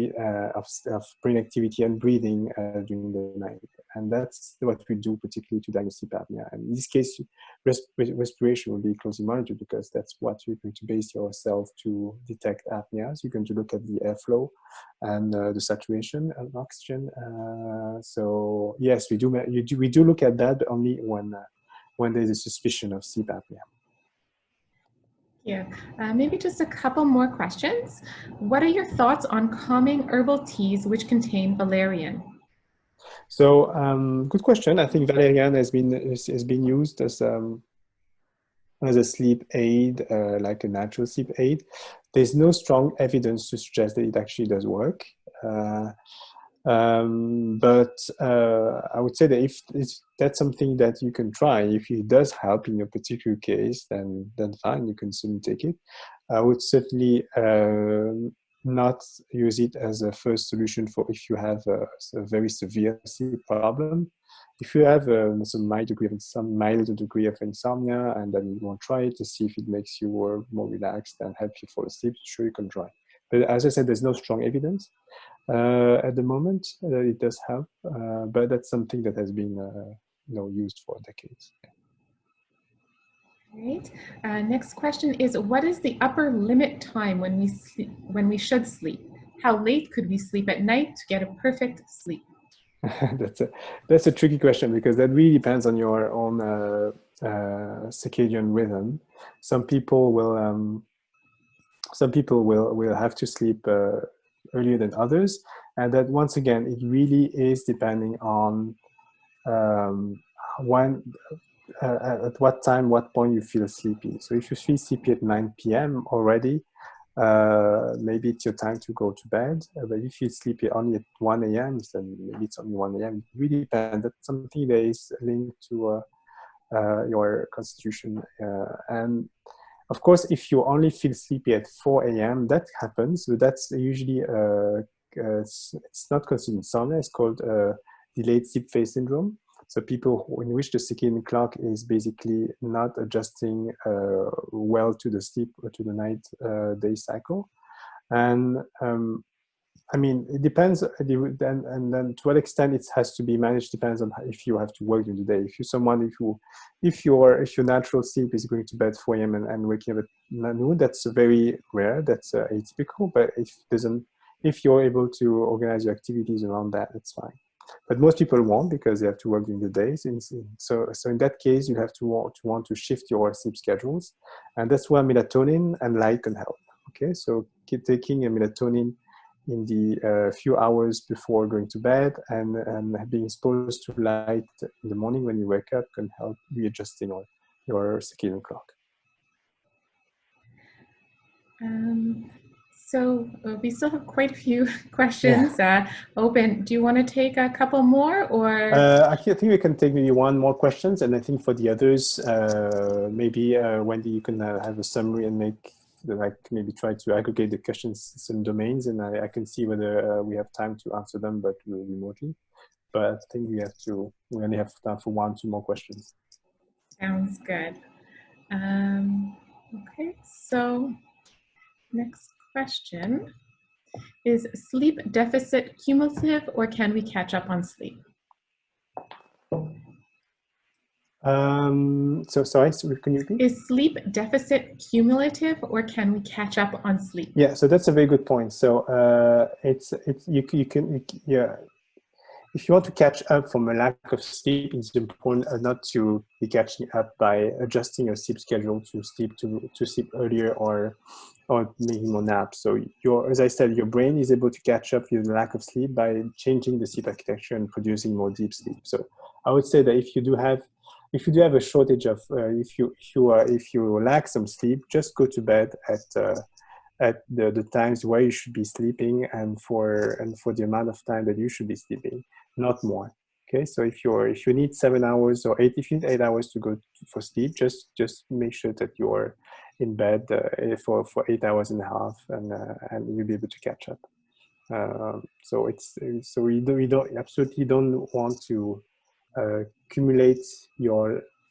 of brain activity and breathing during the night. And that's what we do particularly to diagnose sleep apnea. And in this case, respiration will be closely monitored because that's what you're going to base yourself to detect apnea. So you're going to look at the airflow and the saturation of oxygen. So yes, we do look at that, but only when there's a suspicion of sleep apnea. Yeah, maybe just a couple more questions. What are your thoughts on calming herbal teas which contain valerian? So good question. I think valerian has been used as a sleep aid, like a natural sleep aid. There's no strong evidence to suggest that it actually does work. But I would say that if that's something that you can try, if it does help in your particular case, then fine, you can certainly take it. I would certainly not use it as a first solution for if you have a very severe sleep problem. If you have some mild degree of insomnia, and then you want to try it to see if it makes you more relaxed and help you fall asleep, sure, you can try. But as I said, there's no strong evidence at the moment. It does help, but that's something that has been used for decades. Right. Next question is, what is the upper limit time when we sleep, when we should sleep? How late could we sleep at night to get a perfect sleep? That's a tricky question because that really depends on your own circadian rhythm. Some people will have to sleep earlier than others, and that once again it really is depending on um, when at what time, what point you feel sleepy. So if you feel sleepy at 9 p.m. already, maybe it's your time to go to bed. But if you sleep only at 1 a.m., then maybe it's only 1 a.m. It really depends. That's something that is linked to your constitution. And of course, if you only feel sleepy at 4 a.m., that happens. But that's usually, it's not considered insomnia. It's called delayed sleep phase syndrome. So people in which the circadian clock is basically not adjusting well to the sleep or to the night day cycle. And I mean, it depends, and then to what extent it has to be managed depends on if you have to work during the day. If you're someone, if your natural sleep is going to bed 4 a.m. and waking up at noon, that's very rare. That's atypical. But if you're able to organize your activities around that, that's fine. But most people won't because they have to work during the days. So in that case, you have to want to shift your sleep schedules, and that's where melatonin and light can help. Okay, so keep taking a melatonin in the few hours before going to bed, and being exposed to light in the morning when you wake up can help readjusting your circadian clock. So we still have quite a few Yeah. questions open. Do you want to take a couple more, or? Actually, I think we can take maybe one more questions, and I think for the others, maybe Wendy, you can have a summary and maybe try to aggregate the questions in some domains, and I can see whether we have time to answer them, but remotely. But I think we only have time for 1, 2 more questions. Sounds good. Okay, so next question is sleep deficit cumulative, or can we catch up on sleep? So sorry, can you repeat? Is sleep deficit cumulative, or can we catch up on sleep? Yeah, so that's a very good point. So yeah. If you want to catch up from a lack of sleep, it's important not to be catching up by adjusting your sleep schedule to sleep earlier or making more naps. So as I said, your brain is able to catch up with the lack of sleep by changing the sleep architecture and producing more deep sleep. So I would say that if you do have a shortage of if you lack some sleep, just go to bed at the times where you should be sleeping and for the amount of time that you should be sleeping, not more. Okay, so if you need 7 hours or 8, if you need 8 hours to go for sleep, just make sure that you're in bed for 8 hours and a half, and you'll be able to catch up. So we absolutely don't want to accumulate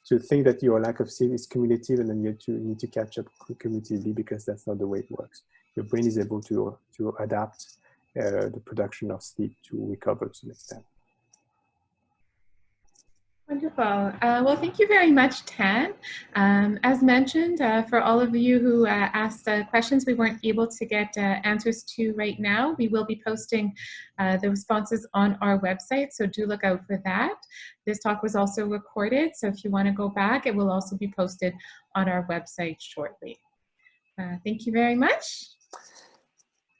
to think that your lack of sleep is cumulative and then you need to catch up cumulatively, because that's not the way it works. Your brain is able to adapt the production of sleep to recover to some extent. Wonderful. Well, thank you very much, Tan. As mentioned, for all of you who asked questions we weren't able to get answers to right now, we will be posting the responses on our website, so do look out for that. This talk was also recorded, so if you want to go back, it will also be posted on our website shortly. Thank you very much.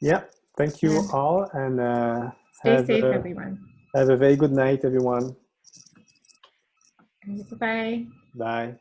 Yeah, thank you And all, and stay safe, everyone. have a very good night, everyone. Bye-bye. Bye.